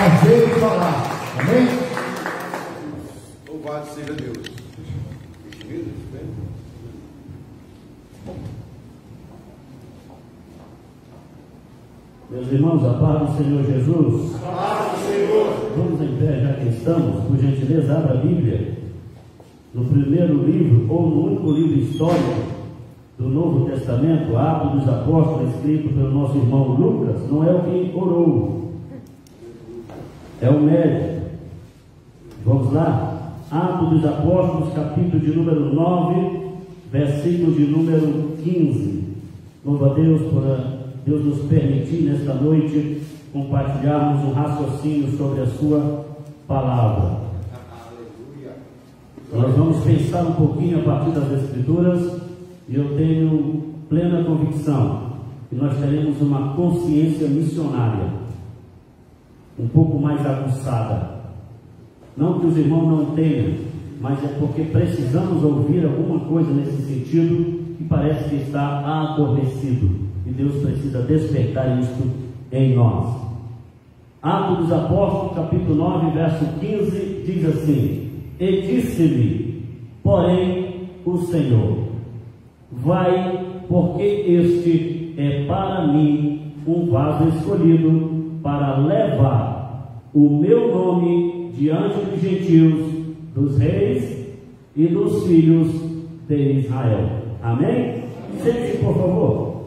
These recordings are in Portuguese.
prazer em falar. Amém? Louvado seja Deus. Meus irmãos, a paz do Senhor Jesus. A paz do Senhor. Vamos em pé, já que estamos. Por gentileza, abra a Bíblia. No primeiro livro, ou no único livro histórico do Novo Testamento, Atos dos Apóstolos, escrito pelo nosso irmão Lucas. Não é o que orou, é o médico. Vamos lá? Atos dos Apóstolos, capítulo de número 9, versículo de número 15. Louva a Deus por Deus nos permitir nesta noite compartilharmos um raciocínio sobre a sua palavra. Aleluia. Nós vamos pensar um pouquinho a partir das Escrituras, e eu tenho plena convicção que nós teremos uma consciência missionária um pouco mais aguçada. Não que os irmãos não tenham, mas é porque precisamos ouvir alguma coisa nesse sentido que parece que está adormecido. E Deus precisa despertar isto em nós. Atos dos Apóstolos, capítulo 9, verso 15, diz assim: E disse-lhe, porém, o Senhor: Vai, porque este é para mim um vaso escolhido para levar o meu nome diante dos gentios, dos reis e dos filhos de Israel. Amém? Sente-se, por favor.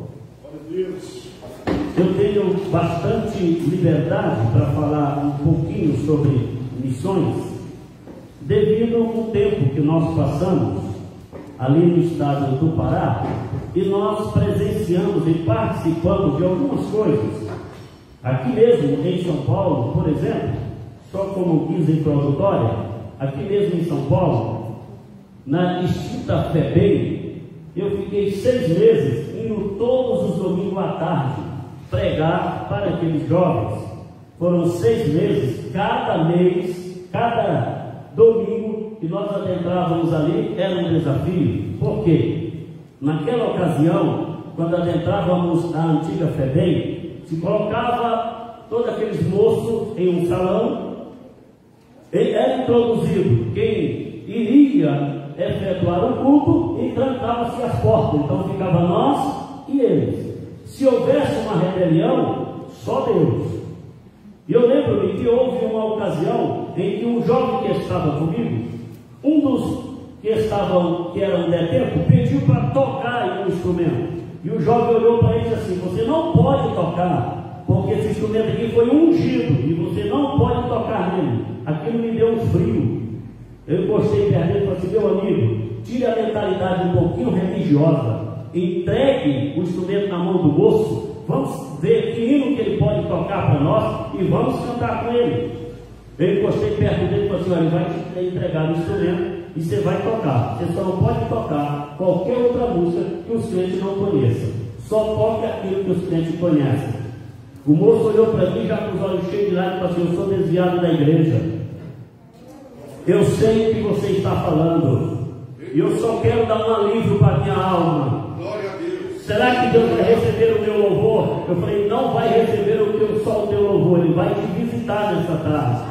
Eu tenho bastante liberdade para falar um pouquinho sobre missões, devido ao tempo que nós passamos ali no estado do Pará, e nós presenciamos e participamos de algumas coisas. Aqui mesmo em São Paulo, por exemplo, só como guisa introdutória, aqui mesmo em São Paulo, na extinta FEBEM, eu fiquei 6 meses indo todos os domingos à tarde pregar para aqueles jovens. Foram 6 meses, cada mês, cada domingo que nós adentrávamos ali era um desafio. Por quê? Naquela ocasião, quando adentrávamos a antiga FEBEM, se colocava todos aqueles moços em um salão, e era introduzido quem iria efetuar o culto e trancava-se as portas. Então ficava nós e eles. Se houvesse uma rebelião, só Deus. E eu lembro-me que houve uma ocasião em que um jovem que estava comigo, um dos que eram detentos, pediu para tocar um instrumento. E o jovem olhou para ele e disse assim: Você não pode tocar, porque esse instrumento aqui foi ungido e você não pode tocar nele. Aquilo me deu um frio. Eu encostei perto dele e falei assim: Meu amigo, tire a mentalidade um pouquinho religiosa, entregue o instrumento na mão do moço, vamos ver que hino que ele pode tocar para nós e vamos cantar com ele. Eu encostei perto dele e falei assim: Olha, ele vai te entregar o instrumento e você vai tocar. Você só não pode tocar qualquer outra música que os crentes não conheçam. Só toque aquilo que os crentes conhecem. O moço olhou para mim já com os olhos cheios de lágrimas e falou assim: Eu sou desviado da igreja. Eu sei o que você está falando. E eu só quero dar um alívio para a minha alma. Glória a Deus. Será que Deus vai receber o meu louvor? Eu falei: Não vai receber só o teu louvor, Ele vai te visitar nessa tarde.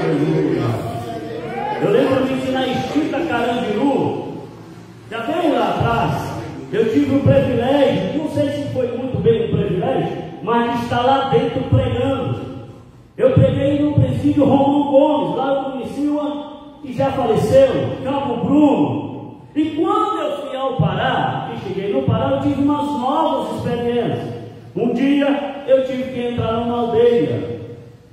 Aleluia. Eu lembro-me que na extinta Carandiru, já bem lá atrás, eu tive o privilégio, não sei se foi muito bem o privilégio, mas de estar lá dentro pregando. Eu preguei no presídio Romão Gomes, lá eu conheci uma que já faleceu, Cabo Bruno. E quando eu fui ao Pará, e cheguei no Pará, eu tive umas novas experiências. Um dia eu tive que entrar numa aldeia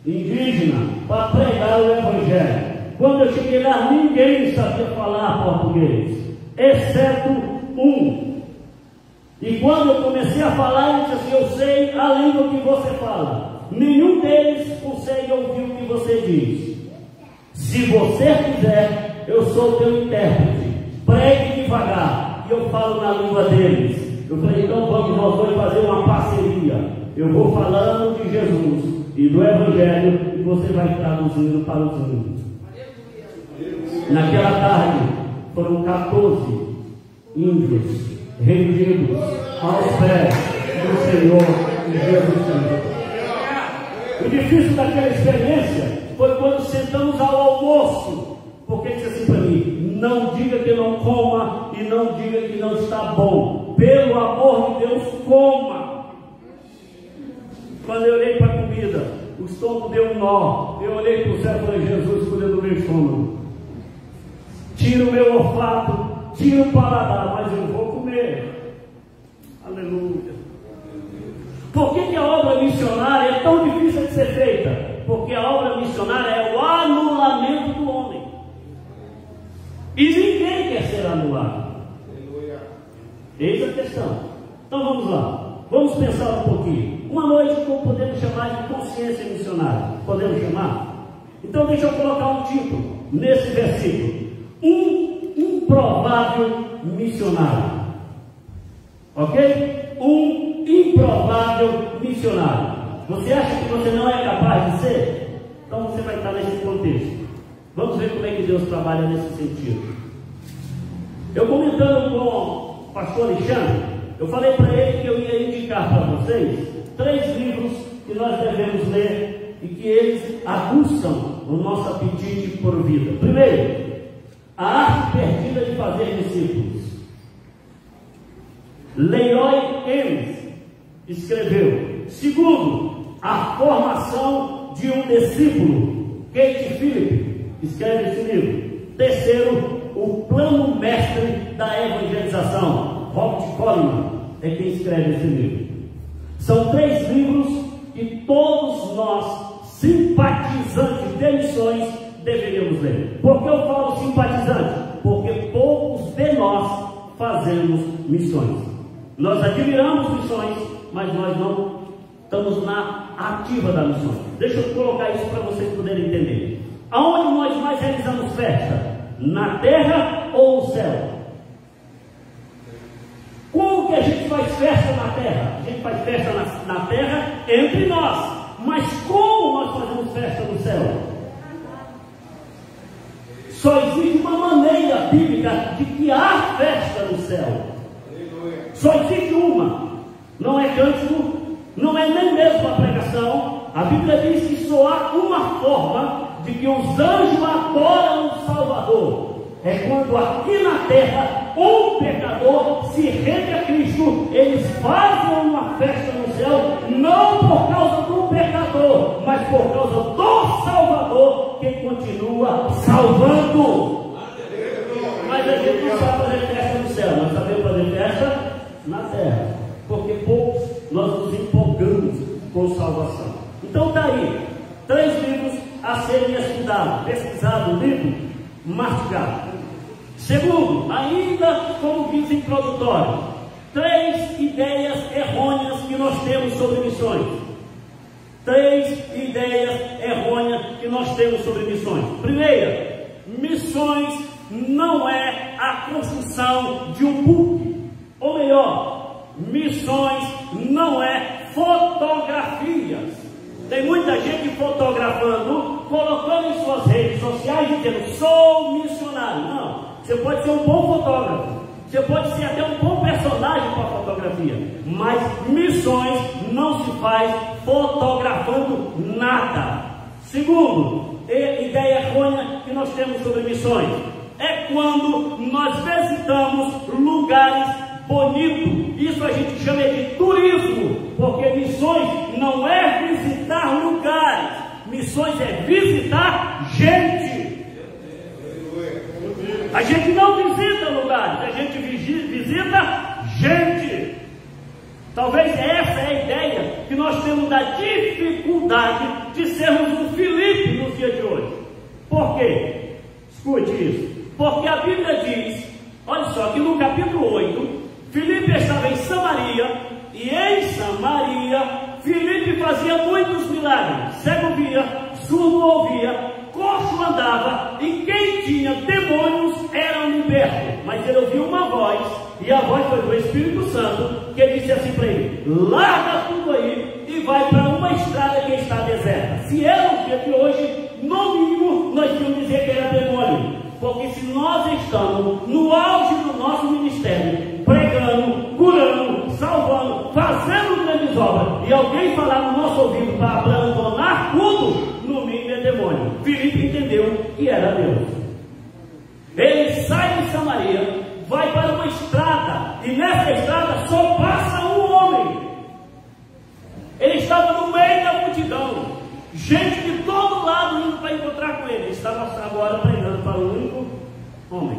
indígena para pregar o Evangelho. Quando eu cheguei lá, ninguém sabia falar português, exceto um. E quando eu comecei a falar, ele disse assim: Eu sei a língua que você fala. Nenhum deles consegue ouvir o que você diz. Se você quiser, eu sou teu intérprete. Pregue devagar e eu falo na língua deles. Eu falei: Então vamos, nós vamos fazer uma parceria. Eu vou falando de Jesus e do Evangelho e você vai traduzindo para os índios. Naquela tarde foram 14 índios rendidos aos pés do Senhor Jesus Cristo. O difícil daquela experiência foi quando sentamos ao almoço, porque disse assim para mim: não diga que não coma e não diga que não está bom. Pelo amor de Deus, coma. Quando eu olhei para a comida, o estômago deu um nó. Eu olhei para o céu e falei: Jesus, cuida do meu estômago. Tira o meu olfato, tira o paladar, mas eu vou comer. Aleluia. Por que a obra missionária é tão difícil de ser feita? Porque a obra missionária é o anulamento do homem. E ninguém quer ser anulado. Eis a questão. Então vamos lá. Vamos pensar um pouquinho. Uma noite, como podemos chamar de consciência missionária? Podemos chamar? Então deixa eu colocar um título nesse versículo: um improvável missionário. Ok? Um improvável missionário. Você acha que você não é capaz de ser? Então você vai estar nesse contexto. Vamos ver como é que Deus trabalha nesse sentido. Eu comentando com o pastor Alexandre, eu falei para ele que eu ia indicar para vocês 3 livros que nós devemos ler e que eles aguçam o nosso apetite por vida. Primeiro, A Arte Perdida de Fazer Discípulos. Leroy Ames escreveu. Segundo, A Formação de um Discípulo. Kate Phillips escreve esse livro. Terceiro, O Plano Mestre da Evangelização. Robert Coleman é quem escreve esse livro. São 3 livros que todos nós, simpatizantes de missões, deveríamos ler. Por que eu falo simpatizante? Porque poucos de nós fazemos missões. Nós admiramos missões, mas nós não estamos na ativa da missão. Deixa eu colocar isso para vocês poderem entender. Aonde nós mais realizamos festa? Na terra ou no céu? Como que a gente faz festa na terra? A gente faz festa na terra entre nós. Mas como nós fazemos festa no céu? Só existe uma maneira bíblica de que há festa no céu. Só existe uma. Não é cântico, não é nem mesmo a pregação. A Bíblia diz que só há uma forma de que os anjos adoram o Salvador. É quando aqui na terra um pecador se rende a Cristo. Eles fazem uma festa no céu, não por causa do pecador, mas por causa do Salvador, que continua salvando. Mas a gente não sabe fazer festa no céu, nós sabemos fazer festa na terra, porque poucos nós nos empolgamos com salvação. Então está aí 3 livros a serem estudados, pesquisados, lidos, mastigados. Segundo, ainda como diz introdutório, 3 ideias errôneas que nós temos sobre missões. 3 ideias errôneas que nós temos sobre missões. Primeira, missões não é a construção de um púlpito. Ou melhor, missões não é fotografias. Tem muita gente fotografando, colocando em suas redes sociais dizendo: sou missionário. Não, você pode ser um bom fotógrafo, você pode ser até um bom personagem para a fotografia, mas missões não se faz fotografando nada. Segundo, ideia errônea que nós temos sobre missões é quando nós visitamos lugares bonitos. Isso a gente chama de turismo, porque missões não é visitar lugares, missões é visitar gente. A gente não visita lugares, a gente visita gente. Talvez essa é a ideia que nós temos da dificuldade de sermos um Filipe no dia de hoje. Por quê? Escute isso. Porque a Bíblia diz, olha só, que no capítulo 8, Filipe estava em Samaria, e em Samaria, Filipe fazia muitos milagres. Cego via, surdo ouvia, coxo andava, e quem tinha demônios era liberto. Mas ele ouviu uma voz, e a voz foi do Espírito Santo, que disse assim para ele: larga tudo aí e vai para uma estrada que está deserta. Se era o dia de hoje, no mínimo nós tínhamos que dizer que era demônio. Porque se nós estamos no auge do nosso ministério, pregando, curando, salvando, fazendo grandes obras, e alguém falar no nosso ouvido para abandonar era Deus. Ele sai de Samaria, vai para uma estrada, e nessa estrada só passa um homem. Ele estava no meio da multidão, gente de todo lado indo para encontrar com ele. Ele estava agora pregando para o único homem.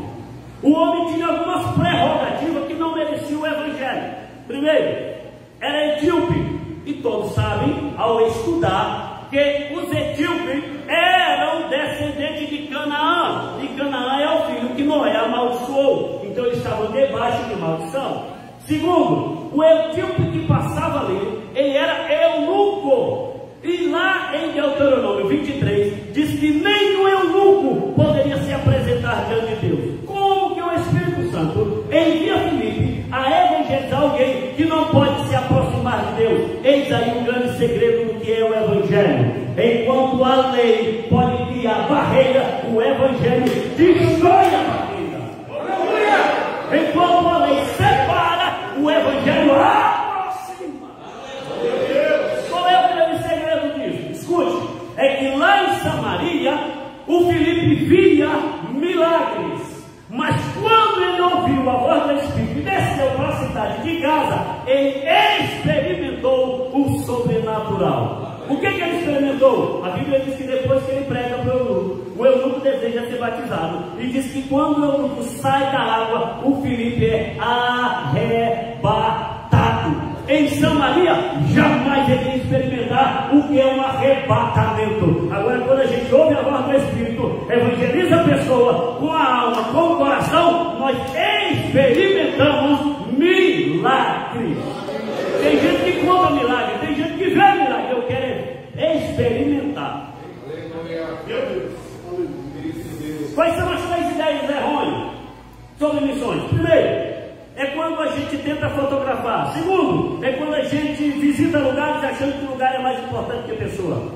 O homem tinha algumas prerrogativas que não merecia o evangelho. Primeiro, era etíope, e todos sabem, ao estudar, que os etíopes eram descendentes de Canaã, e Canaã é o filho que Noé amaldiçoou, então eles estavam debaixo de maldição. Segundo, o etíope que passava ali, ele era eunuco, e lá em Deuteronômio 23, diz que nem o eunuco poderia se apresentar diante de Deus. Como que o Espírito Santo envia Filipe a evangelizar alguém que não pode se aproximar de Deus? Eis aí o grande segredo do que é o Evangelho. Enquanto a lei pode criar barreira, o Evangelho destrói a barreira. Enquanto a lei separa, o Evangelho aproxima. Qual é o grande segredo disso? Escute, é que lá em Samaria, o Filipe via milagres. Mas quando ele ouviu a voz do Espírito e desceu para a cidade de Gaza, ele experimentou o sobrenatural. O que ele experimentou? A Bíblia diz que depois que ele prega para o eunuco deseja ser batizado. E diz que quando o eunuco sai da água, o Filipe é arrebatado. Em Samaria, jamais ele ia experimentar o que é um arrebatamento. Agora, quando a gente ouve a voz do Espírito, evangeliza a pessoa com a alma, com o coração, nós experimentamos milagres. Tem gente que conta milagre, tem gente que vê milagre. Eu quero experimentar. Quais são as 3 ideias errôneas sobre missões? Primeiro, é quando a gente tenta fotografar. Segundo, é quando a gente visita lugares achando que o lugar é mais importante que a pessoa.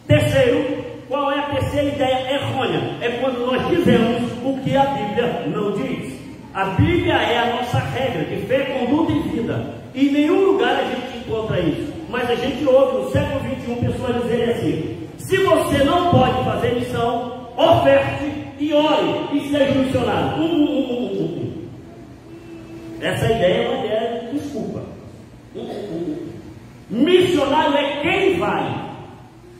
Terceiro, qual é a terceira ideia errônea? É quando nós dizemos o que a Bíblia não diz. A Bíblia é a nossa regra de fé, conduta e vida. E em nenhum lugar a gente encontra isso. Mas a gente ouve no século XXI pessoas dizerem assim: se você não pode fazer missão, oferte e ore e seja missionário. Essa ideia é uma ideia de desculpa. Missionário é quem vai.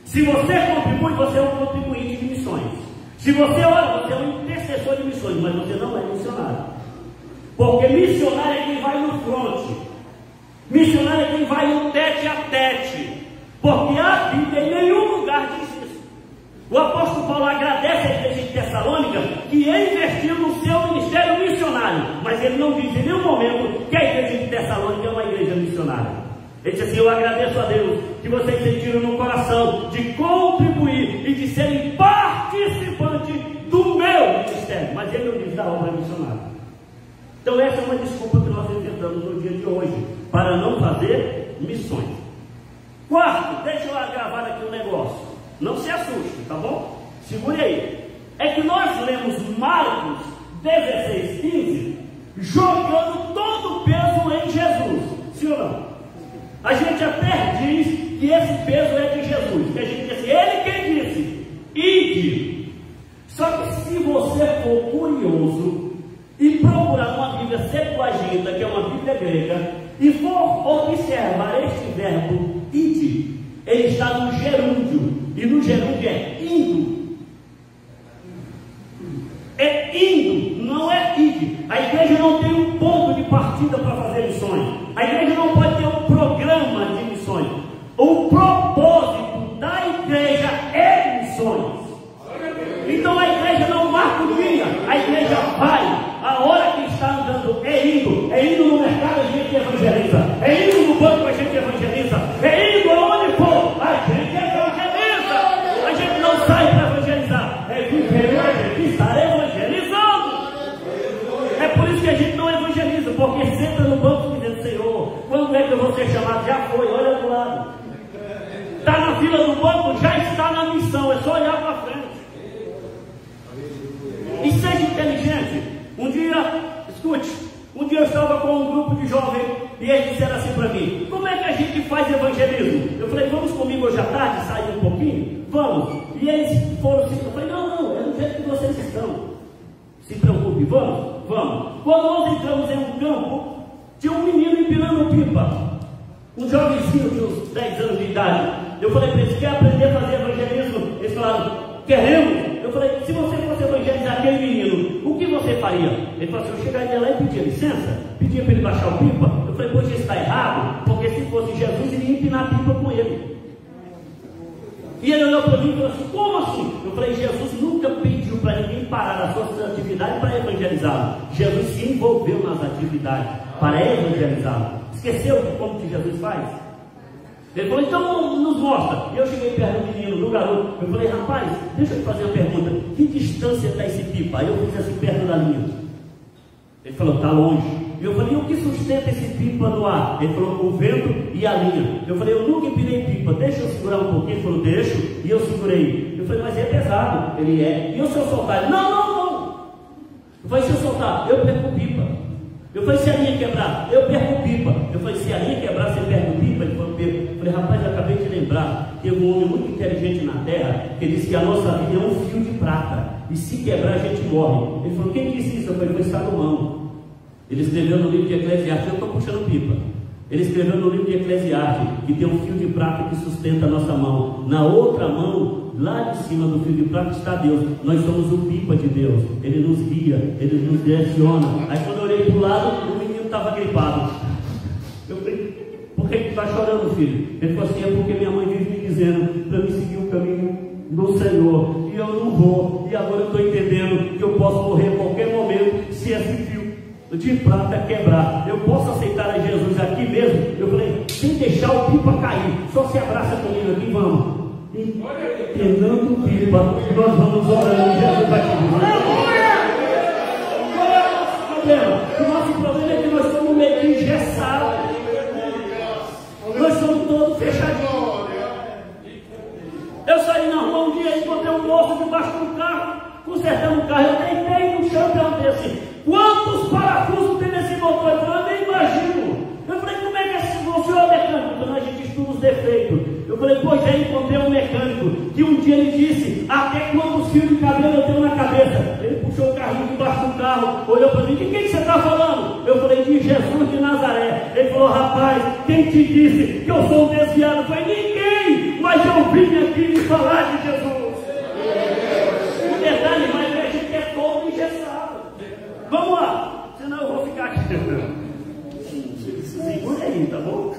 Se você contribui, você é um contribuinte de missões. Se você ora, você é um intercessor de missões, mas você não é missionário. Porque missionário é quem vai no fronte. Missionário é quem vai no tete a tete. Porque a Bíblia em nenhum lugar diz isso. O apóstolo Paulo agradece à igreja de Tessalônica que investiu no seu ministério missionário, mas ele não diz em nenhum momento que a igreja de Tessalônica é uma igreja missionária. Ele diz assim: eu agradeço a Deus que vocês sentiram no coração de contribuir e de serem participantes do meu ministério, mas ele não diz da obra missionária. Então essa é uma desculpa que nós enfrentamos no dia de hoje para não fazer missões. Quarto, deixa eu gravar aqui um negócio. Não se assuste, tá bom? Segure aí. É que nós lemos Marcos 16:15 jogando todo o peso em Jesus. Sim ou não? A gente até diz que esse peso é de Jesus. Que a gente diz assim: ele quem disse, ide. Só que se você for curioso e procurar uma Bíblia Septuaginta, que é uma Bíblia grega, e for observar este verbo ide, ele está no gerúndio. E no gerúndio é indo. É indo, não é ide. A igreja não tem um ponto de partida para fazer missões. A igreja não pode ter um programa de missões. O propósito da igreja é missões. Então a igreja não marca o dia, a igreja vai. A hora que está andando é indo. É indo no mercado, a gente evangeliza. É indo no banco, a gente evangeliza. É indo aonde for, a gente evangeliza. A gente não sai para evangelizar, é viver a gente estar evangelizando. É por isso que a gente não evangeliza, porque senta no banco dizendo: Senhor, quando é que eu vou ser chamado? Já foi, olha do lado. Está na fila do banco, já está na missão, é só olhar para frente. E seja inteligente. Um dia eu estava com um grupo de jovens e eles disseram assim para mim: como é que a gente faz evangelismo? Eu falei: vamos comigo hoje à tarde, sair um pouquinho? vamos. E eles foram assim, eu falei, não, é do jeito que vocês estão. Se preocupe, vamos. Quando nós entramos em um campo, tinha um menino empinando pipa, um jovenzinho de uns 10 anos de idade. Eu falei para eles, quer aprender a fazer evangelismo? Eles falaram, queremos. Eu falei, se você fosse evangelizar aquele menino, o que você faria? Ele falou assim, eu chegaria lá e pedia licença, pedia para ele baixar o pipa. Eu falei, pois isso está errado, porque se fosse Jesus, ele ia empinar a pipa com ele. E ele olhou para mim e falou assim, como assim? Eu falei, Jesus nunca pediu para ninguém parar as suas atividades para evangelizá-lo. Jesus se envolveu nas atividades para evangelizá-lo. Esqueceu como que Jesus faz? Ele falou, então nos mostra. E eu cheguei perto do menino, do garoto. Eu falei, rapaz, deixa eu te fazer uma pergunta. Que distância está esse pipa? Aí eu fiz assim perto da linha. Ele falou, está longe. E eu falei, e o que sustenta esse pipa no ar? Ele falou, o vento e a linha. Eu falei, eu nunca empinei pipa, deixa eu segurar um pouquinho. Ele falou, deixo. E eu segurei. Eu falei, mas é pesado. Ele é. E eu se eu soltar? Ele, não. Eu falei, se eu soltar, eu perco pipa. Eu falei, se a linha quebrar, eu perco pipa. Eu falei, se a linha quebrar, você perde pipa? Ele falou, perco. Eu falei, rapaz, eu acabei de lembrar. Teve um homem muito inteligente na terra que disse que a nossa vida é um fio de prata. E se quebrar, a gente morre. Ele falou, quem disse isso? Eu falei, foi Salomão. Ele escreveu no livro de Eclesiastes, eu estou puxando pipa. Ele escreveu no livro de Eclesiastes que tem um fio de prata que sustenta a nossa mão. Na outra mão, lá de cima do fio de prata está Deus. Nós somos o pipa de Deus. Ele nos guia, ele nos direciona. Aí quando eu olhei para o lado, o menino estava gripado. Eu falei, por que está chorando, filho? Ele falou assim, é porque minha mãe vive me dizendo para me seguir o caminho do Senhor. E eu não vou. E agora eu estou entendendo que eu posso morrer a qualquer momento se esse fio de prata quebrar. Eu posso aceitar a Jesus aqui mesmo? Eu falei, sem deixar o pipa cair. Só se abraça comigo aqui, vamos. Entendendo o pipa, nós vamos orando. Jesus vai te qual é o nosso problema? O nosso problema é que nós somos meio que engessados. Nós somos todos fechadinhos. Eu saí na rua um dia e encontrei um moço debaixo do carro, consertando o carro. Eu deitei no chão e perguntei assim, quantos parafusos tem nesse motor? Eu nem imagino. Eu falei, como é que o senhor é mecânico? Então a gente estuda os defeitos. Eu falei, pois já encontrei um mecânico que um dia ele disse, até quantos fios de cabelo eu tenho na cabeça? Ele puxou o carrinho debaixo do carro, olhou para mim, de quem você está falando? Eu falei, de Jesus de Nazaré. Ele falou, rapaz, quem te disse que eu sou um desviado? Eu falei, ninguém, mas eu vim aqui me falar de Jesus. O detalhe mais é que a gente é todo engessado. Vamos lá, senão eu vou ficar aqui. Segura aí, tá bom?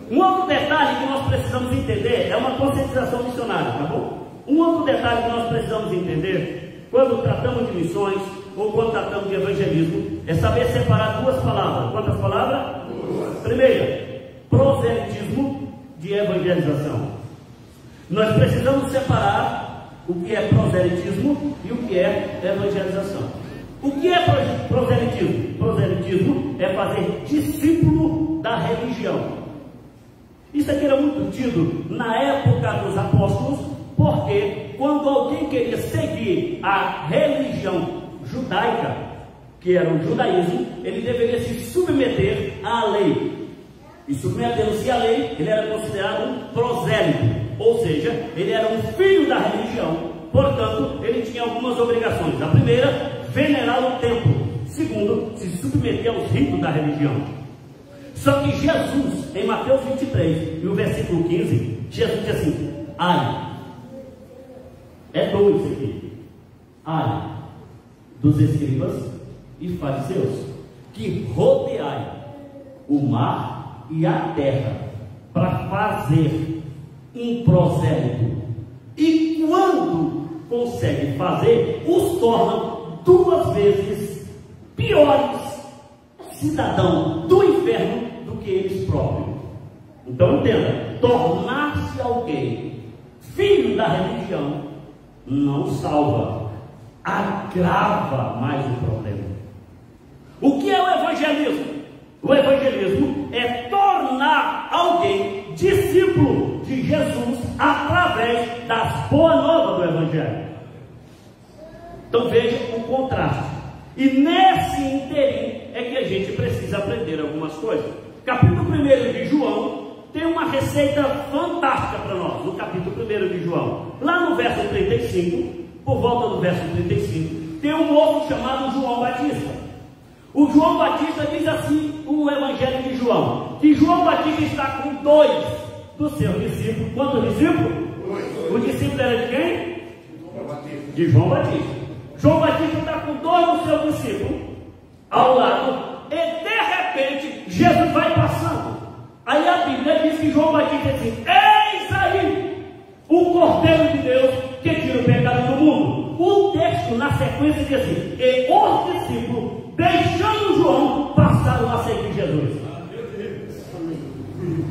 Um outro detalhe que nós precisamos entender é uma conscientização missionária, tá bom? Um outro detalhe que nós precisamos entender quando tratamos de missões ou quando tratamos de evangelismo é saber separar duas palavras. Quantas palavras? Duas. Primeira, proselitismo de evangelização. Nós precisamos separar o que é proselitismo e o que é evangelização. O que é proselitismo? Proselitismo é fazer discípulo da religião. Isso aqui era muito tido na época dos apóstolos, porque quando alguém queria seguir a religião judaica, que era o judaísmo, ele deveria se submeter à lei. E submetendo-se à lei, ele era considerado um prosélito, ou seja, ele era um filho da religião, portanto, ele tinha algumas obrigações. A primeira, venerar o templo. Segundo, se submeter aos ritos da religião. Só que Jesus, em Mateus 23, e o versículo 15, Jesus diz assim, ai, é dois aqui, ai, dos escribas e fariseus, que rodeai o mar e a terra, para fazer um prosélito, e quando conseguem fazer, os tornam 2 vezes piores cidadãos do inferno do que eles próprios. Então entenda, tornar-se alguém filho da religião não salva, agrava mais o problema. O que é o evangelismo? O evangelismo é tornar alguém discípulo de Jesus através das boas novas do evangelho. Então veja o contraste. E nesse interim é que a gente precisa aprender algumas coisas. Capítulo 1 de João tem uma receita fantástica para nós, no capítulo 1 de João. Lá no verso 35, por volta do verso 35, tem um moço chamado João Batista. O João Batista diz assim, o Evangelho de João, que João Batista está com 2 dos seus discípulos. Quantos discípulos? 2. O discípulo era de quem? De João Batista. João Batista está com 2 dos seus discípulos ao lado, e de repente Jesus vai passando. Aí a Bíblia diz que João Batista diz assim: eis aí o Cordeiro de Deus que tira o pecado do mundo. O texto na sequência diz assim: e os discípulos, deixando João, passaram a seguir Jesus.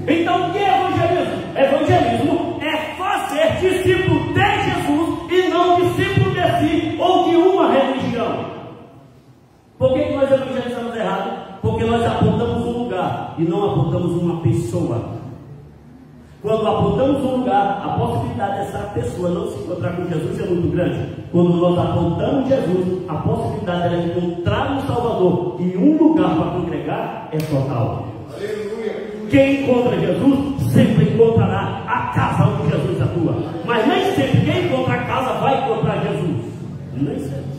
Então o que é evangelismo? Evangelismo é fazer discípulo de Jesus e não discípulo de si ou de uma religião. Por que nós evangelizamos errado? Porque nós apontamos um lugar e não apontamos uma pessoa. Quando apontamos um lugar, a possibilidade dessa pessoa não se encontrar com Jesus é muito grande. Quando nós apontamos Jesus, a possibilidade dela encontrar um Salvador e um lugar para congregar é total. Aleluia. Quem encontra Jesus sempre encontrará a casa onde Jesus atua. Mas nem sempre quem encontra a casa vai encontrar Jesus. Nem sempre.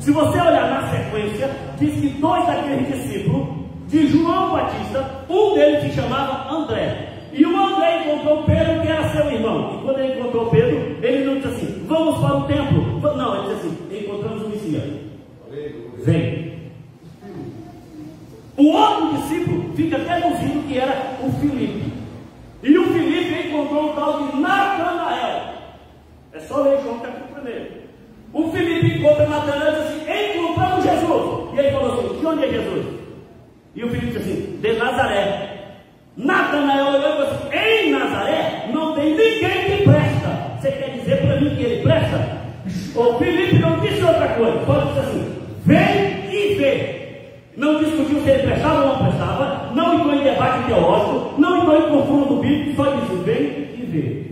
Se você olhar na sequência, diz que 2 daqueles discípulos de João Batista, um deles se chamava André. E o André encontrou Pedro, que era seu irmão. E quando ele encontrou Pedro, ele não disse assim: vamos para o templo. Não, ele disse assim: encontramos o Messias. Vem. O outro discípulo fica deduzindo que era o Filipe. E o Filipe encontrou o tal de Natanael. É só ler João capítulo 1. O Filipe encontra Natanael e diz assim: encontramos Jesus. E ele falou assim: de onde é Jesus? E o Filipe diz assim: de Nazaré. Natanael olhou e falou assim: em Nazaré não tem ninguém que presta. Você quer dizer para mim que ele presta? O Filipe não disse outra coisa, só disse assim: vem e vê. Não discutiu se ele prestava ou não prestava, não entrou em debate teológico, não entrou em confronto bíblico, só disse: vem e vê.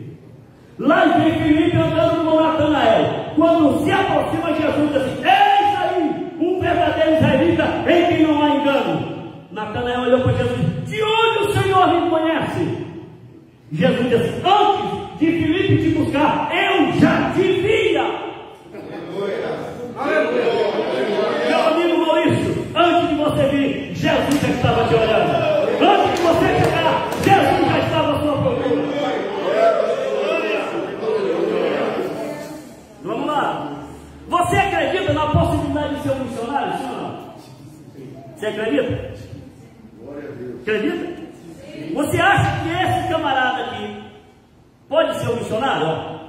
Lá vem Filipe andando com Natanael. Quando se aproxima, Jesus diz assim: eis aí um verdadeiro israelita em quem não há engano. Natanael olhou para Jesus e disse: de onde o Senhor me conhece? Jesus disse: antes de Filipe te buscar, eu já te via. Meu amigo Maurício, antes de você vir, Jesus já estava te olhando. Antes de você chegar, Jesus já estava à sua procura. Vamos lá. Você acredita na possibilidade de ser um missionário? Sim ou não? Você acredita? Acredita? Você acha que esse camarada aqui pode ser um missionário?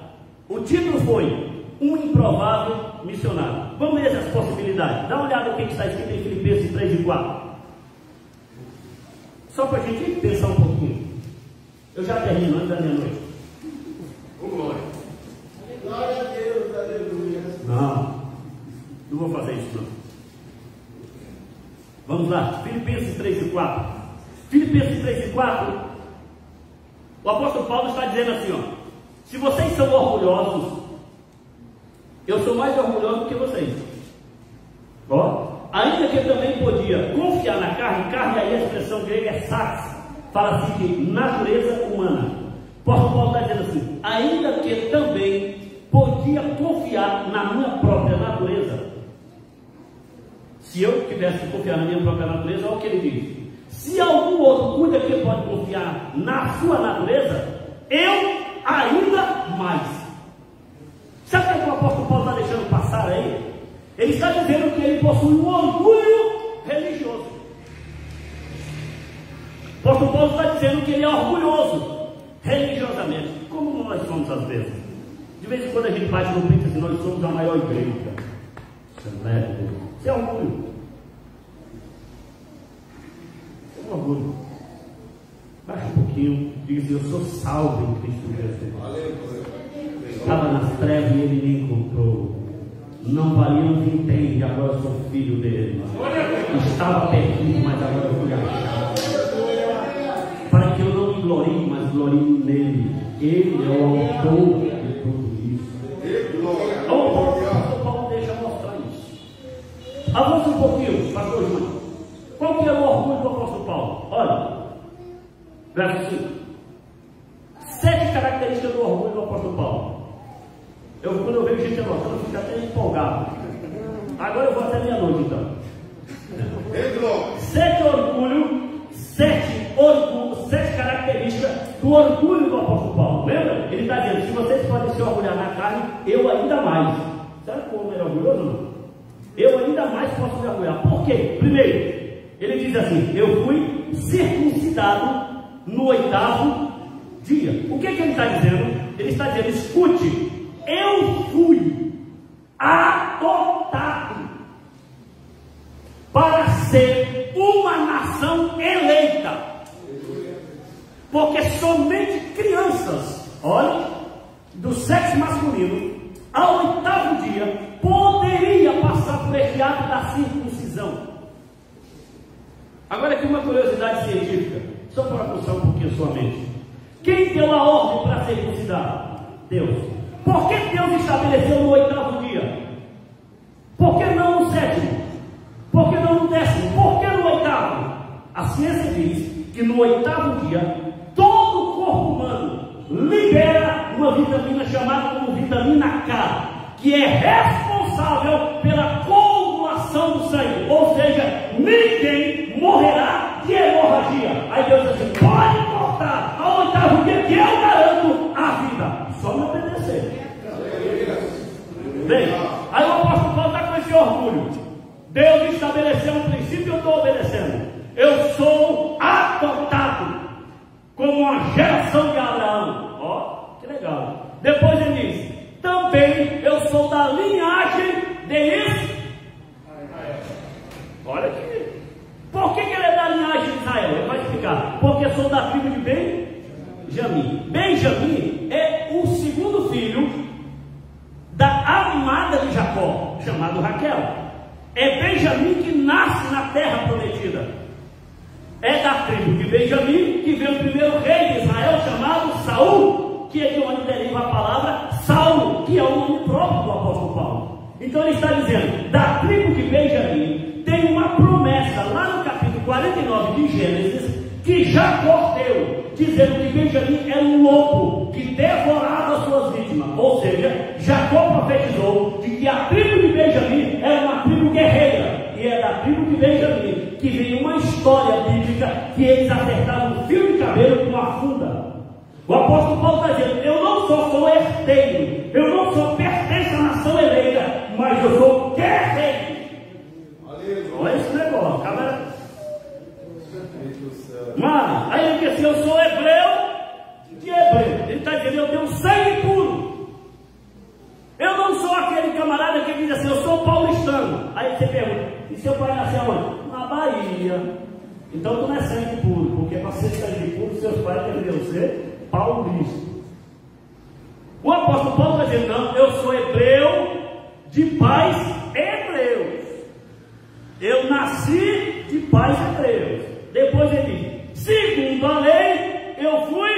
O título foi Um Improvável Missionário. Vamos ver essas possibilidades. Dá uma olhada no que está escrito em Filipenses 3 e 4. Só para a gente pensar um pouquinho. Eu já termino antes da meia-noite. Glória. Glória a Deus, aleluia. Não vou fazer isso não. Vamos lá, Filipenses 3 e 4. Filipenses 3 e 4. O apóstolo Paulo está dizendo assim: ó, se vocês são orgulhosos, eu sou mais orgulhoso do que vocês. Ó, ainda que eu também podia confiar na carne aí a expressão grega é sarx, fala assim de natureza humana. O apóstolo Paulo está dizendo assim: ainda que também podia confiar na minha própria natureza. Se eu tivesse que confiar na minha própria natureza, olha o que ele diz: se algum outro cuida que pode confiar na sua natureza, eu ainda mais. Sabe o que o apóstolo Paulo está deixando passar aí? Ele está dizendo que ele possui um orgulho religioso. O apóstolo Paulo está dizendo que ele é orgulhoso religiosamente, como nós somos às vezes. De vez em quando a gente bate no peito assim: nós somos a maior igreja. Isso é orgulho. É um orgulho. Baixa um pouquinho, diga assim: eu sou salvo em Cristo Jesus. Estava nas trevas e ele me encontrou. Não valia um vintém, e agora eu sou filho dele. Estava perdido, mas agora eu fui achado. Para que eu não me glorie, mas glorie nele. Ele é o autor de tudo isso. O Paulo deixa mostrar isso. Avança um pouquinho, pastor Júnior. Qual que era o orgulho do apóstolo Paulo? Olha, verso 5. gente anotando, fica até empolgado. Agora eu vou até meia-noite então. Sete características do orgulho do apóstolo Paulo. Lembra? Ele está dizendo, se vocês podem se orgulhar na carne, eu ainda mais. Sabe como ele é orgulhoso, não? Eu ainda mais posso me orgulhar. Por quê? Primeiro, ele diz assim, eu fui circuncidado no 8º dia. O que ele está dizendo? Ele está dizendo, escute, eu fui adotado para ser uma nação eleita, porque somente crianças, olha, do sexo masculino, ao 8º dia, poderia passar por esse ato da circuncisão. Agora aqui uma curiosidade científica, só para aguçar um pouquinho a sua mente. Quem deu a ordem para circuncidar? Deus. Por que Deus estabeleceu no 8º dia? Por que não no 7º? Por que não no 10º? Por que no 8º? A ciência diz que no 8º dia, todo o corpo humano libera uma vitamina chamada como vitamina K, que é responsável pela coagulação do sangue, ou seja, ninguém morrerá de hemorragia. Aí Deus diz assim, pode cortar ao 8º dia que eu garanto a vida, só me obedecer. Bem, aí o apóstolo Paulo está com esse orgulho. Deus estabeleceu um princípio e eu estou obedecendo. Eu sou adotado como uma geração de Abraão. Ó, que legal. Depois ele diz, também eu sou da linhagem de Israel. Olha aqui. Por que ele é da linhagem de Israel? Ele vai explicar. Porque sou da tribo de Benjamim. Benjamim é o segundo filho da amada de Jacó, chamado Raquel. É Benjamim que nasce na terra prometida. É da tribo de Benjamim que veio o primeiro rei de Israel, chamado Saul, que é de onde deriva a palavra Saulo, que é o nome próprio do apóstolo Paulo. Então ele está dizendo, da tribo de Benjamim tem uma promessa lá no capítulo 49 de Gênesis, que Jacó deu, dizendo que Benjamim era um lobo que devorava suas vítimas. Ou seja, Jacó profetizou de que a tribo de Benjamim era uma tribo guerreira, e é da tribo de Benjamim que vem uma história bíblica que eles acertaram um fio de cabelo com uma funda. O apóstolo Paulo está dizendo, eu não só sou herdeiro, eu não só pertenço à nação eleita, mas eu sou guerreiro. Olha esse negócio, cara. Mas, aí ele diz assim, eu sou hebreu de hebreu. Ele está dizendo, eu tenho sangue puro. Eu não sou aquele camarada que diz assim, eu sou paulistano. Aí você pergunta, e seu pai nasceu onde? Na Bahia. Então tu não é sangue puro, porque para ser sangue puro, seus pais deveriam ser paulistas. O apóstolo Paulo está dizendo, não, eu sou hebreu de pais hebreus. Eu nasci de pais hebreus. Depois ele diz, segundo a lei, eu fui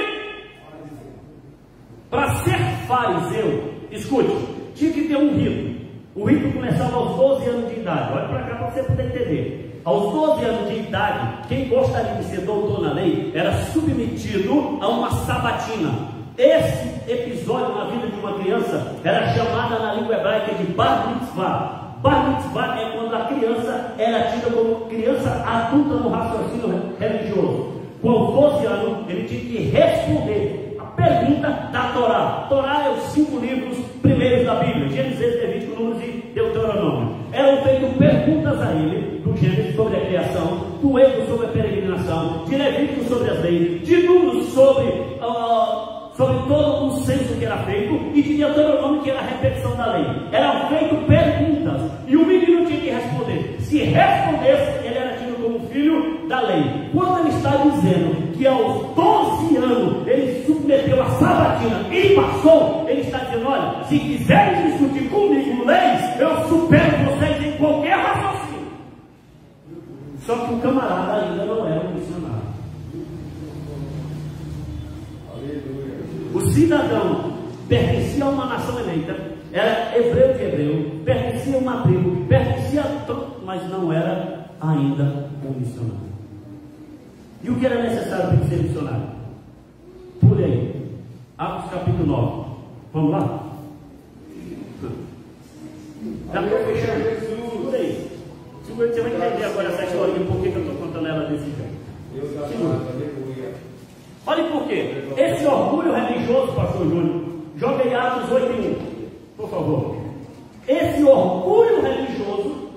para ser fariseu. Escute, tinha que ter um rito. O rito começava aos 12 anos de idade. Olha para cá para você poder entender. Aos 12 anos de idade, quem gostaria de ser doutor na lei era submetido a uma sabatina. Esse episódio na vida de uma criança era chamada na língua hebraica de bar mitzvah. Bar mitzvah é quando a criança era tida como criança adulta no raciocínio religioso. Com 12 anos, ele tinha que responder a pergunta da Torá. Torá é os 5 livros primeiros da Bíblia: Gênesis, Levítico, Números e Deuteronômio. Eram feitas perguntas a ele, do Gênesis sobre a criação, do Êxodo sobre a peregrinação, de Levítico sobre as leis, de Números sobre todo o censo que era feito, e de Deuteronômio, que era a repetição da lei. Eram feitas perguntas, e o menino tinha que responder. Se respondesse, ele era tido como filho da lei. Quando ele está dizendo que aos 12 anos ele submeteu a sabatina e passou, ele está dizendo, olha, se quiserem discutir comigo leis, eu supero vocês em qualquer raciocínio. Só que o camarada ainda não era um missionário. O cidadão pertencia a uma nação eleita, era hebreu de hebreu, pertencia a uma tribo, pertencia a todo, mas não era ainda um missionário. E o que era necessário para ser missionário? Por aí, Atos capítulo 9. Vamos lá? Já estou fechando. Segura aí. Segura, você vai entender agora essa história e por que eu estou contando ela desse jeito. Segura. Olha por quê. Esse orgulho religioso, pastor Júnior, joga em Atos 8:1, por favor. Esse orgulho religioso,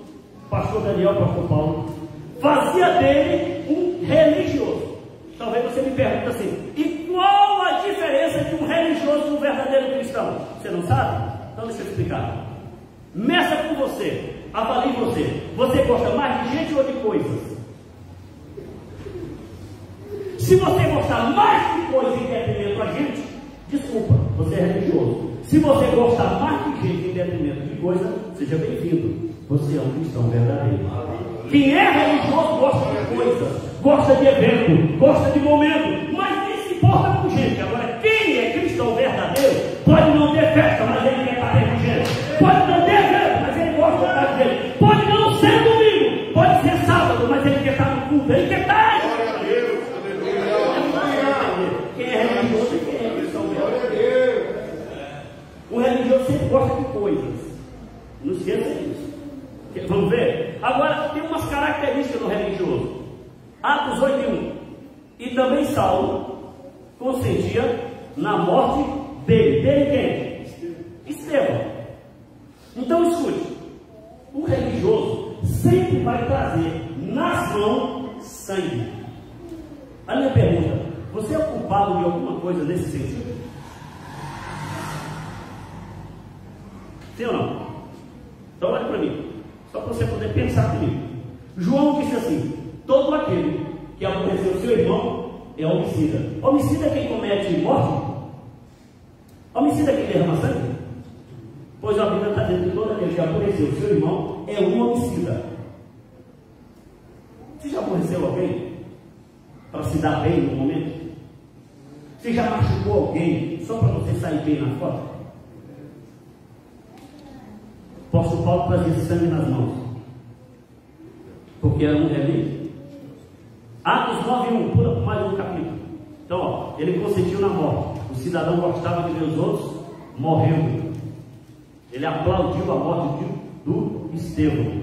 pastor Daniel, pastor Paulo, fazia dele um religioso. Talvez você me pergunte assim, e qual a diferença de um religioso e um verdadeiro cristão? Você não sabe? Então deixa eu explicar. Meça com você, avalie você. Você gosta mais de gente ou de coisas? Se você gostar mais de coisa em detrimento da gente, desculpa, você é religioso. Se você gostar mais de gente em detrimento de coisa, seja bem-vindo. Você é um cristão verdadeiro. Quem é religioso gosta de coisas, gosta de evento, gosta de momento, mas nem se importa com gente. Agora, quem é cristão verdadeiro pode não ter festa, mas ele quer estar com gente. Pode não ter evento, mas ele gosta de estar com gente. Pode não ser domingo, pode ser sábado, mas ele quer estar no culto, ele quer estar. Quem é religioso e quem é cristão verdadeiro? O religioso sempre gosta de coisas. Não esqueça disso. Vamos ver? Agora, tem umas características do religioso. Atos 8:1. E também Saulo consentia na morte dele. Dele quem? Estevão. Então escute. O religioso sempre vai trazer nas mãos sangue. A minha pergunta: você é culpado de alguma coisa nesse sentido? Sim ou não? Então olha para mim, só para você poder pensar comigo. João disse assim: todo aquele que aborreceu seu irmão é homicida. Homicida é quem comete morte? Homicida é quem derrama sangue? Pois a Bíblia está dizendo que todo aquele que aborreceu seu irmão é um homicida. Você já aborreceu alguém para se dar bem no momento? Você já machucou alguém só para você sair bem na foto? O apóstolo Paulo trazia sangue nas mãos, porque era um remédio. Atos 9:1, pula por mais um capítulo. Então, ó, ele consentiu na morte. O cidadão gostava de ver os outros morrendo. Ele aplaudiu a morte do Estevão.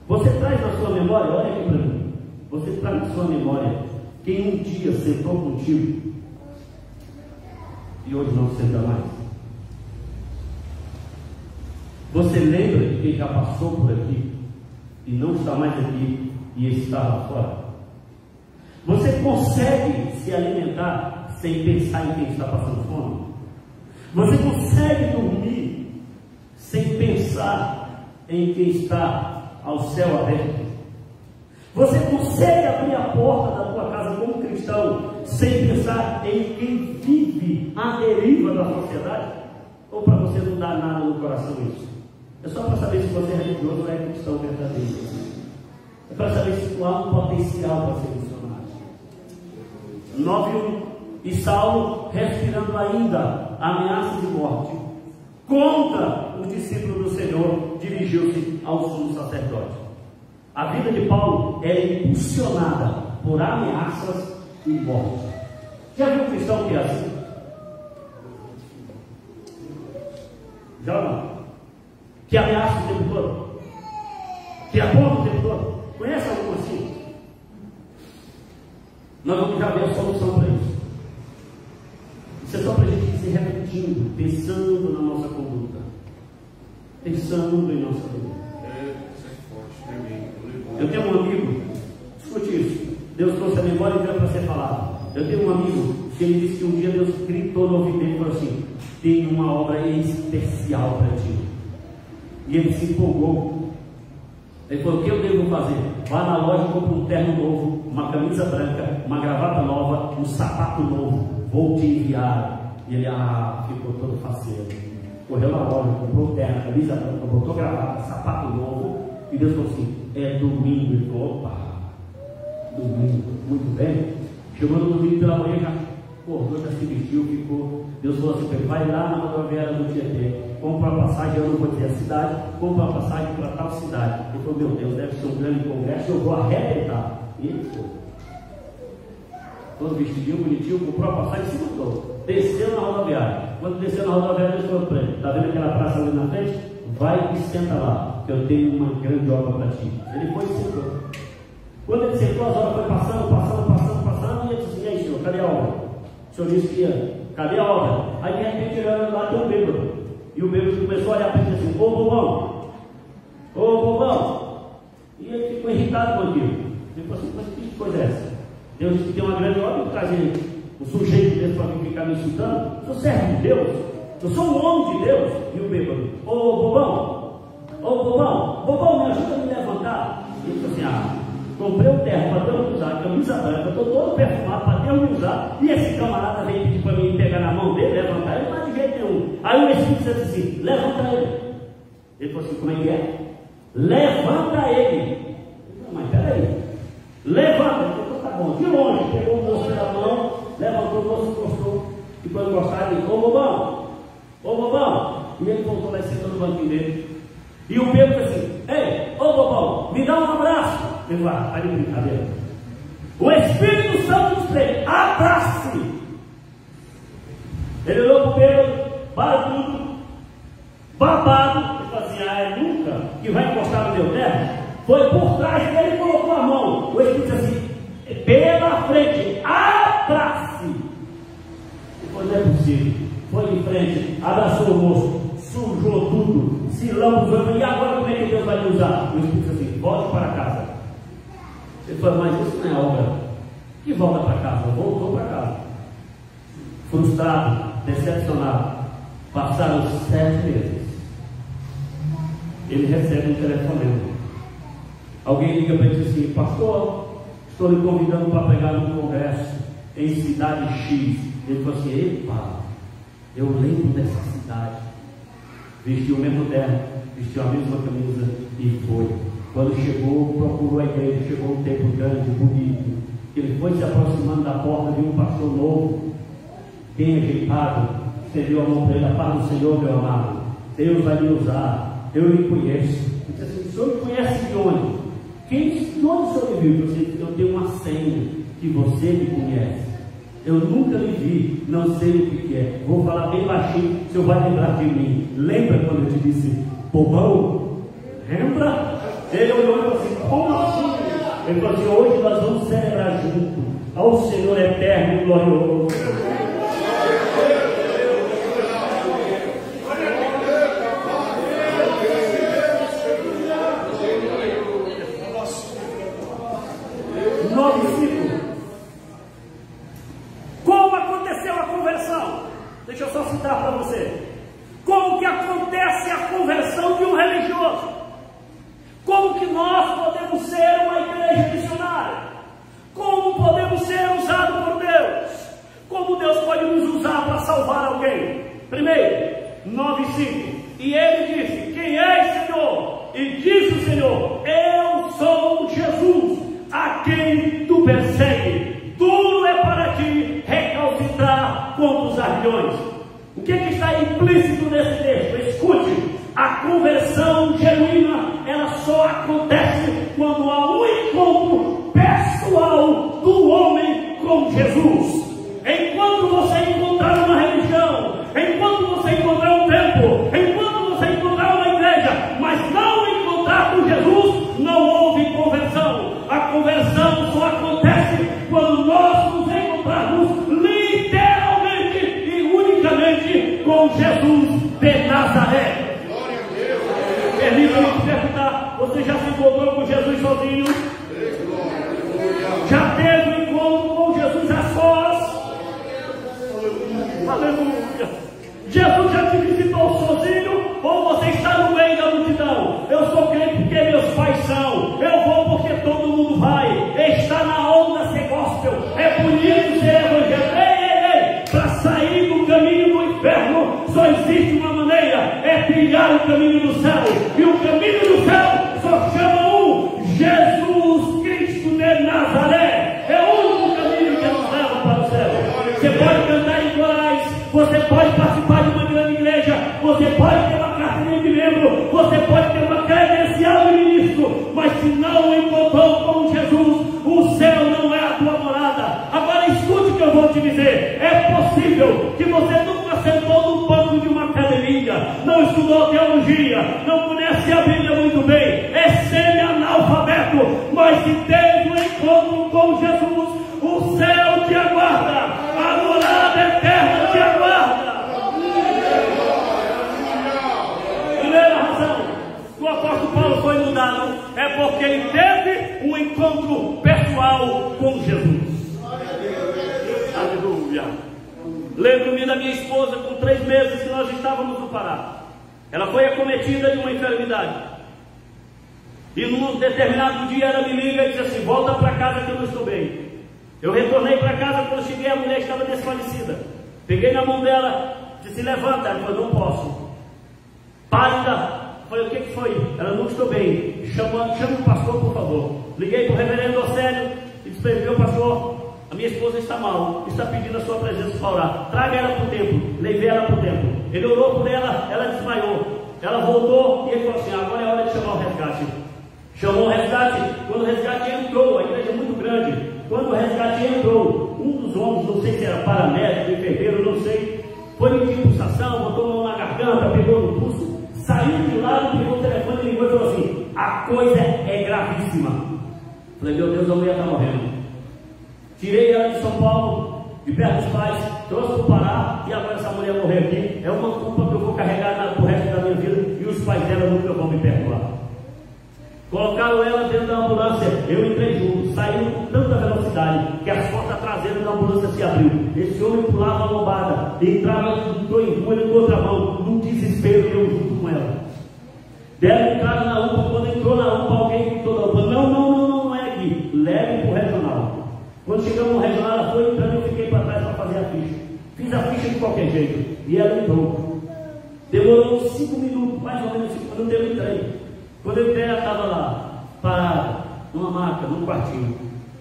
Você traz na sua memória, olha aqui para mim, você traz na sua memória quem um dia sentou contigo e hoje não senta mais? Você lembra de quem já passou por aqui e não está mais aqui e está lá fora? Você consegue se alimentar sem pensar em quem está passando fome? Você consegue dormir sem pensar em quem está ao céu aberto? Você consegue abrir a porta da tua casa como cristão sem pensar em quem vive à deriva da sociedade? Ou para você não dar nada no coração isso? É só para saber se você é religioso ou é cristão verdadeiro. É para saber se há um potencial para ser missionário. 9:1. E Saulo, respirando ainda ameaças de morte contra os discípulos do Senhor, dirigiu-se ao sumo sacerdote. A vida de Paulo é impulsionada por ameaças e morte. Já viu um cristão que é assim? Já não? Que ameaça o tempo todo? Que aponta o tempo todo? Conhece algum assim? Nós vamos já ver a solução para isso. Isso é só para a gente se repetindo, pensando na nossa conduta, pensando em nossa vida. Eu tenho um amigo, escute isso, Deus trouxe a memória e veio para ser falado. Eu tenho um amigo que ele disse que um dia Deus gritou no ouvido dele e falou assim: tem uma obra especial para ti. E ele se empolgou. Ele falou: o que eu devo fazer? Vá na loja e compre um terno novo, uma camisa branca, uma gravata nova, um sapato novo. Vou te enviar. E ele ficou todo faceiro. Correu na loja, comprou terno, camisa branca, botou gravata, sapato novo. E Deus falou assim: é domingo. Ele falou: opa, domingo, muito bem. Chegou no domingo pela manhã, já acordou, já se vestiu, ficou. Deus falou assim: vai lá na rodoviária do Tietê, compra a passagem, eu não vou dizer a cidade, compra a passagem para tal cidade. Ele falou: meu Deus, deve ser um grande congresso, eu vou arrebentar. E ele foi. Todo vestidinho, bonitinho, comprou a passagem e se mudou. Desceu na rodoviária. Quando desceu na rodoviária, Deus falou para ele: está vendo aquela praça ali na frente? vai e senta lá, que eu tenho uma grande obra para ti. Ele foi e sentou. Quando ele sentou, as horas foi passando, e ele disse: e aí, senhor, cadê a obra? O senhor disse que ia, cadê a obra? Aí de repente ele olha lá, tem um bêbado. E o bêbado começou a olhar para ele assim: ô bobão. E ele ficou irritado com aquilo. Ele falou assim: mas que coisa é essa? Deus disse que tem uma grande obra e trazer o sujeito desse para vir ficar me insultando. Eu sou servo de Deus, eu sou um homem de Deus. E o bêbado: bobão, me ajuda a me levantar. E ele falou assim: comprei o terno para Deus me usar, camisa branca, estou todo perfumado para Deus me usar, e esse camarada veio pedir para mim pegar na mão dele, levantar ele, mas de jeito nenhum. Aí o Espírito Santo disse assim: levanta ele. Ele falou assim: como é que é? Levanta ele. Não, mas peraí, levanta. Ele falou: tá bom. De longe, pegou o moço pela mão, levantou o moço, encostou, e quando encostar ele: ô bobão. E ele voltou lá e sentou no banquinho dele. E o Pedro disse assim: ei, ô bobão, me dá um abraço. Ele vai, tá de brincadeira. O Espírito Santo nos três: abrace. Ele olhou para o Pedro, barbudo, babado. Ele falou assim: é nunca que vai encostar no meu terno. Foi por trás dele e colocou a mão. O Espírito disse assim: pela frente, abrace. Ele falou: não é possível. Foi em frente, abraçou o moço, sujou tudo, se lambuzou. E agora como é que Deus vai me usar? O Espírito disse assim: volte para casa. Ele falou: mas isso não é obra. Que volta para casa? Voltou para casa. Frustrado, decepcionado. Passaram 7 meses. Ele recebe um telefonema. Alguém liga para ele e diz assim: pastor, estou lhe convidando para pregar num congresso em cidade X. Ele falou assim: epa, eu lembro dessa cidade. Vestiu o mesmo terno, vestiu a mesma camisa e foi. Quando chegou, procurou a igreja, chegou um templo grande, bonito. Ele foi se aproximando da porta de um pastor novo, bem ajeitado, estendeu a mão para ele: a paz do Senhor, meu amado, Deus vai me usar, eu lhe conheço. Ele disse assim: o senhor me conhece de onde? De onde o senhor me viu? Eu disse: eu tenho uma senha que você me conhece. Eu nunca lhe vi, não sei o que é. Vou falar bem baixinho, o senhor vai lembrar de mim. Lembra quando eu te disse bobão? Lembra? Ele olhou e falou assim: como assim? Ele falou assim: hoje nós vamos celebrar junto ao Senhor eterno e glorioso. Como aconteceu a conversão? Deixa eu só citar para você. Como que acontece a conversão de um religioso? Como que nós podemos ser uma igreja missionária? Como podemos ser usados por Deus? Como Deus pode nos usar para salvar alguém? Primeiro, 9:5. E ele disse: quem és, Senhor? E disse o Senhor: eu sou Jesus, a quem tu persegues. Duro é para ti recalcitrar contra os aguilhões. O que está implícito nesse texto? Escute: a conversão genuína, ela só acontece quando há um encontro pessoal do homem com Jesus. Enquanto você encontrar uma religião, enquanto você encontrar um templo, enquanto você encontrar uma igreja, mas não encontrar com Jesus, não houve conversão. A conversão só acontece quando nós nos encontrarmos literalmente e unicamente com Jesus de Nazaré. Permita-me te perguntar: você já se encontrou com Jesus sozinho? Já teve um encontro com Jesus a sós? Aleluia! Jesus já te visitou sozinho? Ou você está no meio da multidão? Eu sou crente porque meus pais são. Eu vou porque todo mundo vai. Está na onda ser gospel. É bonito ser evangelho. Ei! Para sair do caminho do inferno só existe uma maneira: é trilhar o caminho do céu. E o caminho do céu só chama um: Jesus Cristo de Nazaré. É o único caminho que nos leva para o céu. Você pode cantar em corais, você pode participar de uma grande igreja, você pode ter uma carteirinha de membro, você pode ter uma credencial de ministro, mas se não encontrou com Jesus, o céu não é a tua morada. Agora escute o que eu vou te dizer: é possível que você nunca sentou no banco de uma academia, Bíblia, não estudou teologia, não conhece a Bíblia muito bem, é semi-analfabeto, mas se teve um encontro com Jesus, o céu te aguarda, a morada eterna te aguarda. Primeira razão que o apóstolo Paulo foi mudado é porque ele teve um encontro pessoal com Jesus. Aleluia. Lembro-me da minha esposa, com 3 meses que nós estávamos no Pará. Ela foi acometida de uma enfermidade. E num determinado dia ela me liga e diz assim: volta para casa que eu não estou bem. Eu retornei para casa, quando cheguei a mulher estava desfalecida. Peguei na mão dela, disse: levanta. Ela falou: não posso. Pálida. Falei: o que foi? Ela: não estou bem. Chama o pastor, por favor. Liguei para o reverendo Océlio e disse para ele: meu pastor, a minha esposa está mal, está pedindo a sua presença para orar. Traga ela para o templo. Levei ela para o templo. Ele orou por ela, ela desmaiou. Ela voltou e ele falou assim: agora é hora de chamar o resgate. Chamou o resgate. Quando o resgate entrou, a igreja é muito grande. Quando o resgate entrou, um dos homens, não sei se era paramédico, enfermeiro, não sei, foi medir pulsação, botou a mão na garganta, pegou no pulso, saiu de lado, pegou o telefone e ligou e falou assim: a coisa é gravíssima. Falei: meu Deus, a mulher está morrendo. Tirei ela de São Paulo, de perto dos pais, trouxe para o Pará, e agora essa mulher morrer aqui é uma culpa que eu vou carregar pro resto da minha vida, e os pais dela nunca vão me perdoar. Colocaram ela dentro da ambulância, eu entrei junto, saiu com tanta velocidade que as portas traseiras da ambulância se abriu. Esse homem pulava a lombada, entrou em rua em outra mão, num desespero, e eu junto com ela. Deram entrada na UPA, quando entrou na UPA, alguém gritou da UPA: não é aqui, leve para o regional. Quando chegamos no regional, ela foi entrando, eu fiquei para trás para fazer a ficha. Fiz a ficha de qualquer jeito, e ela entrou. Demorou uns 5 minutos, mais ou menos 5 minutos, eu entrei. Quando eu entrei, ela estava lá, parada, numa maca, num quartinho.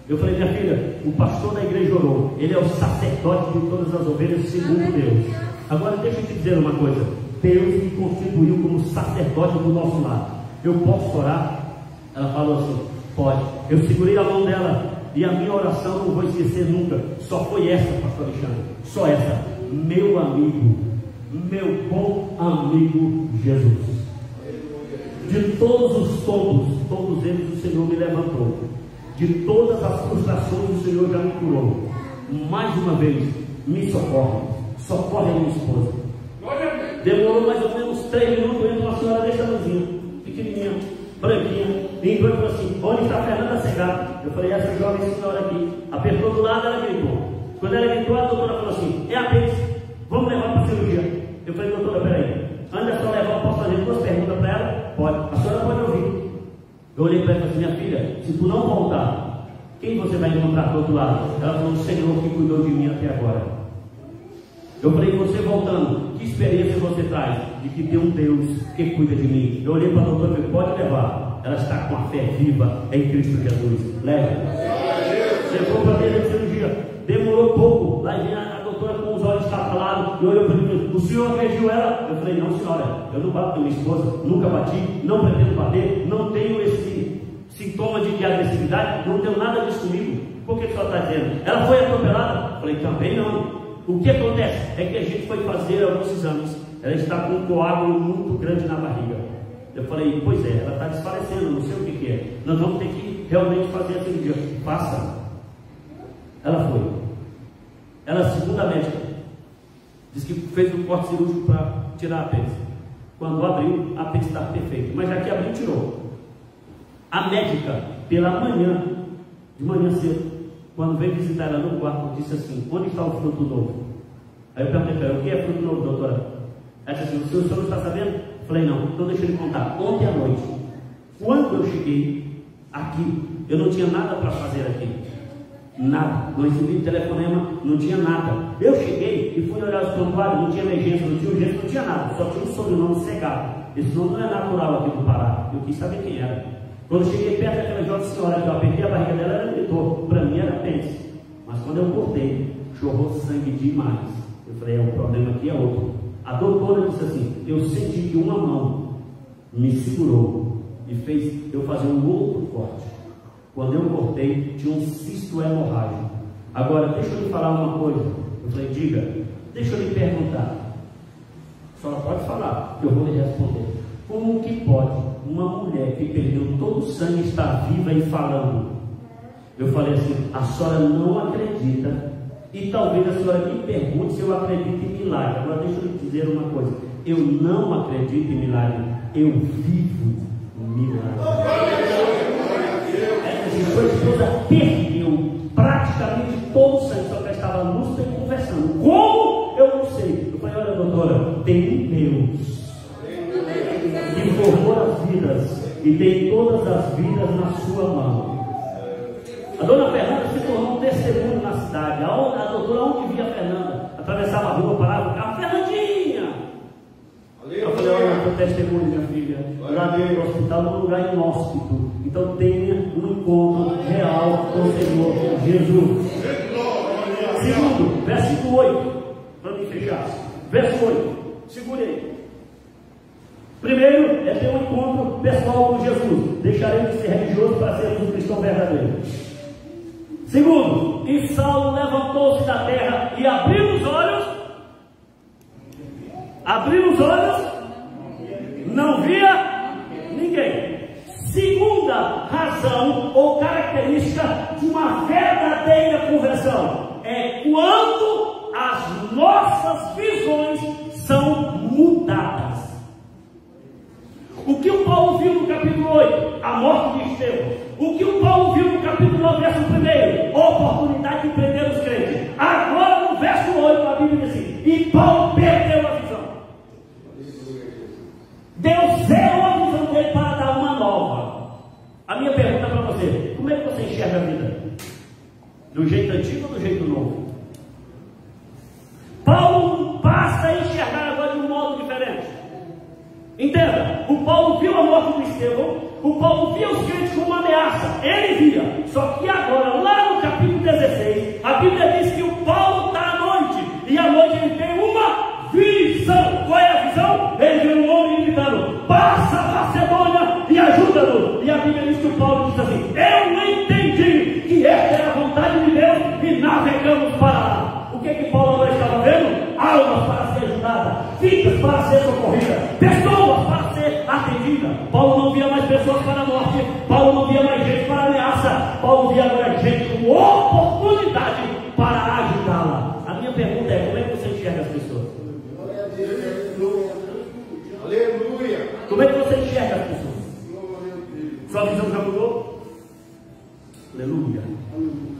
Eu falei: minha filha, o pastor da igreja orou, ele é o sacerdote de todas as ovelhas segundo Deus. Agora deixa eu te dizer uma coisa: Deus me constituiu como sacerdote do nosso lar. Eu posso orar? Ela falou assim: pode. Eu segurei a mão dela, e a minha oração não vou esquecer nunca. Só foi essa, pastor Alexandre, só essa: meu amigo, meu bom amigo Jesus. De todos os todos eles o Senhor me levantou. De todas as frustrações o Senhor já me curou. Mais uma vez, me socorre a minha esposa. Demorou mais ou menos 3 minutos, entra uma senhora dessa luzinha, pequenininha, branquinha, entrou e falou assim: onde está a Fernanda Segato? Eu falei: essa jovem senhora aqui. Apertou do lado, ela gritou. Quando ela gritou, a doutora falou assim: é apêndice, vamos levar para a cirurgia. Eu falei: doutora, peraí, antes da senhora levar, eu posso fazer 2 perguntas para ela? Pode. A senhora pode ouvir. Eu olhei para ela e falei assim: minha filha, se tu não voltar, quem você vai encontrar do outro lado? Ela falou: o Senhor que cuidou de mim até agora. Eu falei: você voltando, que experiência você traz de que tem um Deus que cuida de mim? Eu olhei para a doutora e falei: pode levar. Ela está com a fé viva em Cristo Jesus. Leve. Levou para a mesa de cirurgia. Demorou pouco. Lá vinha a doutora com os olhos estafalados e olhou para mim: o senhor agrediu ela? Eu falei: não, senhora, eu não bato com minha esposa, nunca bati, não pretendo bater, não tenho esse sintoma de agressividade, não tenho nada disso comigo. Por que a senhora está dizendo? Ela foi atropelada? Eu falei: também não. O que acontece é que a gente foi fazer alguns exames, ela está com um coágulo muito grande na barriga. Eu falei: pois é, ela está desfalecendo, não sei o que é. Nós vamos ter que realmente fazer a cirurgia. Faça. Ela foi. Ela, segundo a médica, disse que fez um corte cirúrgico para tirar a apêndice. Quando abriu, a apêndice estava perfeita. Mas já que abriu, tirou. A médica, pela manhã, de manhã cedo, quando veio visitar ela no quarto, disse assim: onde está o fruto novo? Aí eu perguntei para ela: o que é fruto novo, doutora? Ela disse assim: o senhor não está sabendo? Eu falei: não, então deixa eu lhe contar. Ontem à noite, quando eu cheguei aqui, eu não tinha nada para fazer aqui. Nada, não recebi telefonema, não tinha nada. Eu cheguei e fui olhar os prontuários, não tinha emergência, não tinha urgência, não tinha nada, só tinha um sobrenome Segato. Esse nome não é natural aqui do Pará, eu quis saber quem era. Quando eu cheguei perto daquela jovem senhora que eu apertei a barriga dela, ela gritou: para mim era apêndice. Mas quando eu cortei, chorrou sangue demais. Eu falei: o problema aqui é outro. A doutora disse assim: eu senti que uma mão me segurou e fez eu fazer um outro corte. Quando eu cortei, tinha um cisto hemorrágico. Agora, deixa eu lhe falar uma coisa. Eu falei: diga, deixa eu lhe perguntar. A senhora pode pode falar, eu vou lhe responder. Como que pode uma mulher que perdeu todo o sangue estar viva e falando? Eu falei assim: a senhora não acredita, e talvez a senhora me pergunte se eu acredito em milagre. Agora deixa eu lhe dizer uma coisa: eu não acredito em milagre, eu vivo milagre. Sua esposa perdeu praticamente todo o sangue, só que ela estava lúcida e conversando. Como? Eu não sei. Eu falei: olha, doutora, tem um Deus que formou as vidas e tem todas as vidas na sua mão. A dona Fernanda se tornou um testemunho na cidade. A doutora, onde via a Fernanda, atravessava a rua, parava o carro: Fernandinha! Eu falei: olha, eu sou testemunho, minha filha. Lá dentro do hospital, num lugar inóspito. Então tenha um encontro real com o Senhor Jesus. Segundo, versículo 8, para me fechar. Verso 8, segurei. Primeiro é ter um encontro pessoal com Jesus. Deixaremos de ser religioso para sermos um cristão verdadeiro. Segundo, e Saulo levantou-se da terra e abriu os olhos. Abriu os olhos, não via ninguém. Segunda razão ou característica de uma verdadeira conversão é quando as nossas visões são mudadas. O que o Paulo viu no capítulo 8? A morte de Estevão. O que o Paulo viu no capítulo 9, verso 1? Oportunidade de prender os crentes. Agora no verso 8 a Bíblia diz assim: e Paulo perdeu a visão. Deus zerou a visão dele para dar uma nova. A minha pergunta para você: como é que você enxerga a vida? Do jeito antigo ou do jeito novo? Paulo passa a enxergar agora de um modo diferente. Entenda, o Paulo viu a morte de Estevão, o Paulo via os crentes como uma ameaça, ele via. Só que agora, lá no capítulo 16, a Bíblia diz que o Paulo está à noite, e à noite ele tem uma visão. Qual é a visão? Ele viu um homem gritando: passa a Macedônia e ajuda-nos. E a Bíblia diz que o Paulo diz assim: eu entendi que esta era a vontade de Deus e navegamos para lá. O que Paulo agora estava vendo? Almas para ser ajudadas, vidas para ser socorridas, pessoas para ser atendidas. Paulo não via mais pessoas para a morte, Paulo não via mais gente para a ameaça, Paulo via agora gente com oportunidade para ajudá-la. A minha pergunta é: como é que você enxerga as pessoas? Aleluia! Como é que você enxerga as pessoas? Sua visão já mudou? Aleluia!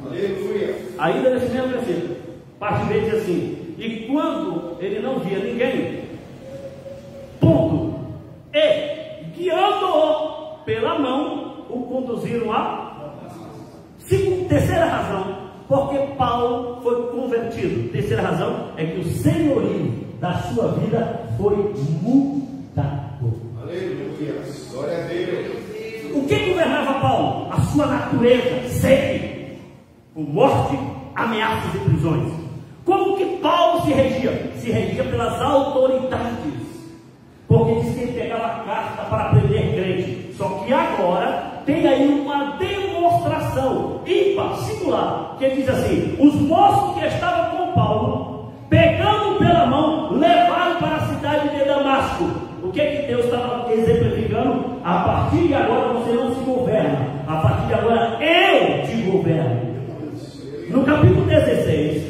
Aleluia! Ainda nesse mesmo versículo, parte B diz assim: e quando ele não via ninguém, ponto, e guiando-o pela mão, o conduziram a. Terceira razão, porque Paulo foi convertido. Terceira razão é que o senhorio da sua vida foi mudado. Aleluia! Glória a Deus! O que governava Paulo? A sua natureza, sede, com morte, ameaças e prisões. Como que Paulo se regia? Se regia pelas autoridades, porque diz que ele pegava a carta para prender crente. Só que agora tem aí uma demonstração ímpar, singular, que ele diz assim: os moços que estavam com Paulo, pegando pela mão, levaram para a cidade de Damasco. O que Deus estava exemplificando? A partir de agora você não se governa, a partir de agora eu te governo. No capítulo 16,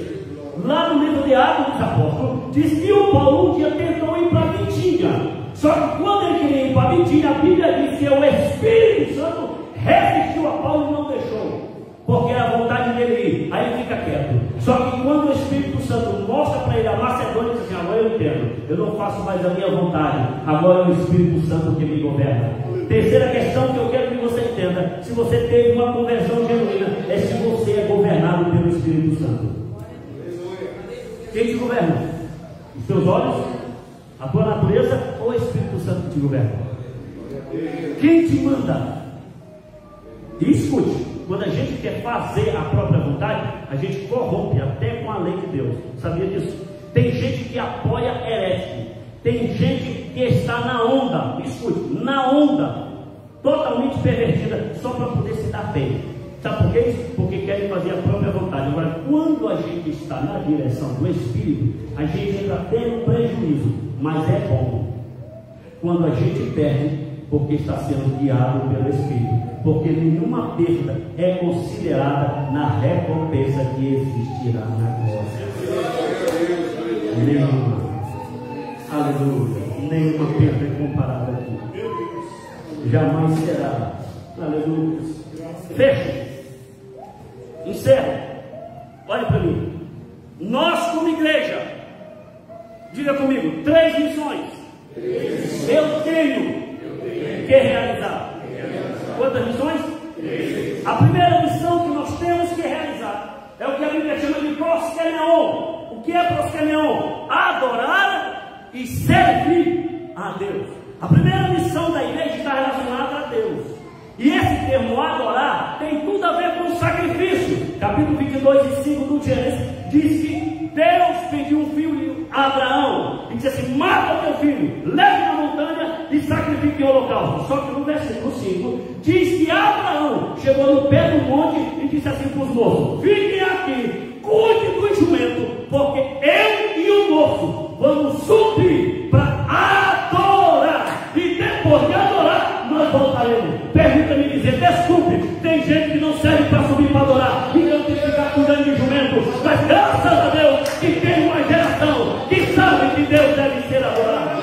lá no livro de Atos dos Apóstolos, diz que o Paulo um dia tentou ir para Bitínia. Só que quando ele queria ir para Bitínia, a Bíblia diz que o Espírito Santo resistiu a Paulo e não deixou, porque era a vontade dele ir. Aí ele fica quieto. Só que quando o Espírito Santo mostra para ele a Macedônia, diz assim: agora eu entendo, eu não faço mais a minha vontade, agora é o Espírito Santo que me governa. Terceira questão que eu quero que você entenda: se você teve uma conversão genuína, é se você é governado pelo Espírito Santo. Quem te governa? Os teus olhos? A tua natureza? Ou o Espírito Santo que te governa? Quem te manda? E escute, quando a gente quer fazer a própria vontade, a gente corrompe até com a lei de Deus. Sabia disso? Tem gente que apoia herético, tem gente que está na onda, escute, na onda, totalmente pervertida, só para poder se dar bem. Sabe por quê? Porque querem fazer a própria vontade. Agora, quando a gente está na direção do Espírito, a gente entra até no prejuízo, mas é bom. Quando a gente perde, porque está sendo guiado pelo Espírito, porque nenhuma perda é considerada na recompensa que existirá na glória. Nenhuma. Aleluia. Nenhuma perda é comparada aqui. Jamais será. Aleluia. Feche. Encerro. Olhe para mim. Nós, como igreja, diga comigo, 3 missões. Eu tenho que realizar. Quantas missões? 3. A primeira missão que nós temos que realizar é o que a Bíblia chama de proskenion. O que é proskenion? Adorar e servir a Deus. A primeira missão da igreja está relacionada a Deus. E esse termo adorar tem tudo a ver com o sacrifício. Capítulo 22 e 5 do Gênesis diz que Deus pediu um filho a Abraão e disse assim: mata o teu filho, leve na montanha e sacrifique em holocausto. Só que no versículo 5 diz que Abraão chegou no pé do monte e disse assim para os moços: fiquem aqui, cuide do jumento, porque eu e o moço vamos subir para adorar, e depois de adorar nós voltaremos. Permita-me dizer, desculpe, tem gente que não serve para subir para adorar, então tem que ficar cuidando de jumento, mas graças a Deus que tem uma geração que sabe que Deus deve ser adorado.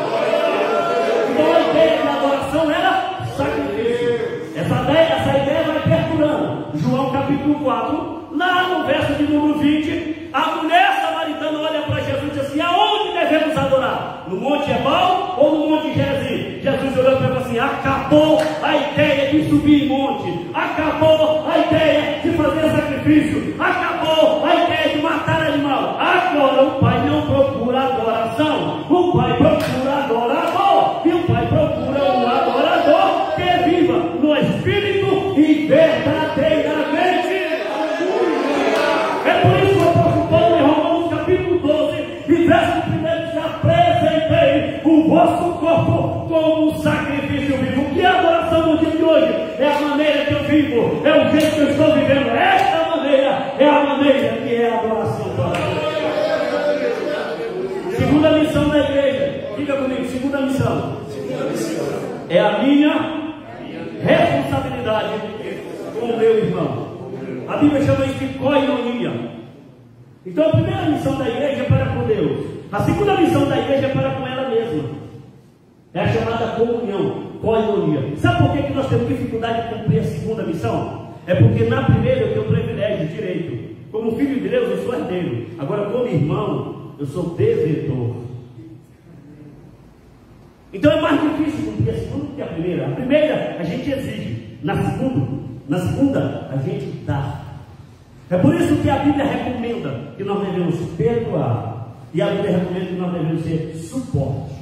Então a ideia de adoração era sacrifício. Essa ideia vai perdurando. João capítulo 4, lá no verso de número 20, a mulher samaritana olha para Jesus e diz assim: aonde devemos adorar? No Monte Ebal ou no Monte Gerizim? Jesus olhou para ela e falou assim: acabou a ideia de subir em monte, acabou a ideia de fazer sacrifício, acabou a ideia de matar animal. Agora o Pai não procura adoração, o Pai procura adorador, e o Pai procura um adorador que viva no Espírito e verdadeiramente. É por isso que o apóstolo Paulo em Romanos capítulo 12 e verso 1 diz: apresentei o vosso corpo como um sacrifício vivo. O que é adoração no dia de hoje? É a maneira que eu vivo, é o jeito que eu estou vivendo. Esta maneira é a maneira que é a adoração para Deus. Segunda missão da igreja, diga comigo, segunda missão é a minha responsabilidade com o meu irmão. A Bíblia chama isso de koinonia. Então a primeira missão da igreja é para com Deus, a segunda missão da igreja é para com ela mesma. É a chamada comunhão, koinonia. Sabe por que nós temos dificuldade de cumprir a segunda missão? É porque na primeira eu tenho privilégio, direito. Como filho de Deus eu sou herdeiro. Agora como irmão eu sou devedor. Então é mais difícil cumprir a segunda do que a primeira. A primeira a gente exige, na segunda a gente dá. É por isso que a Bíblia recomenda que nós devemos perdoar, e a Bíblia recomenda que nós devemos ser suporte.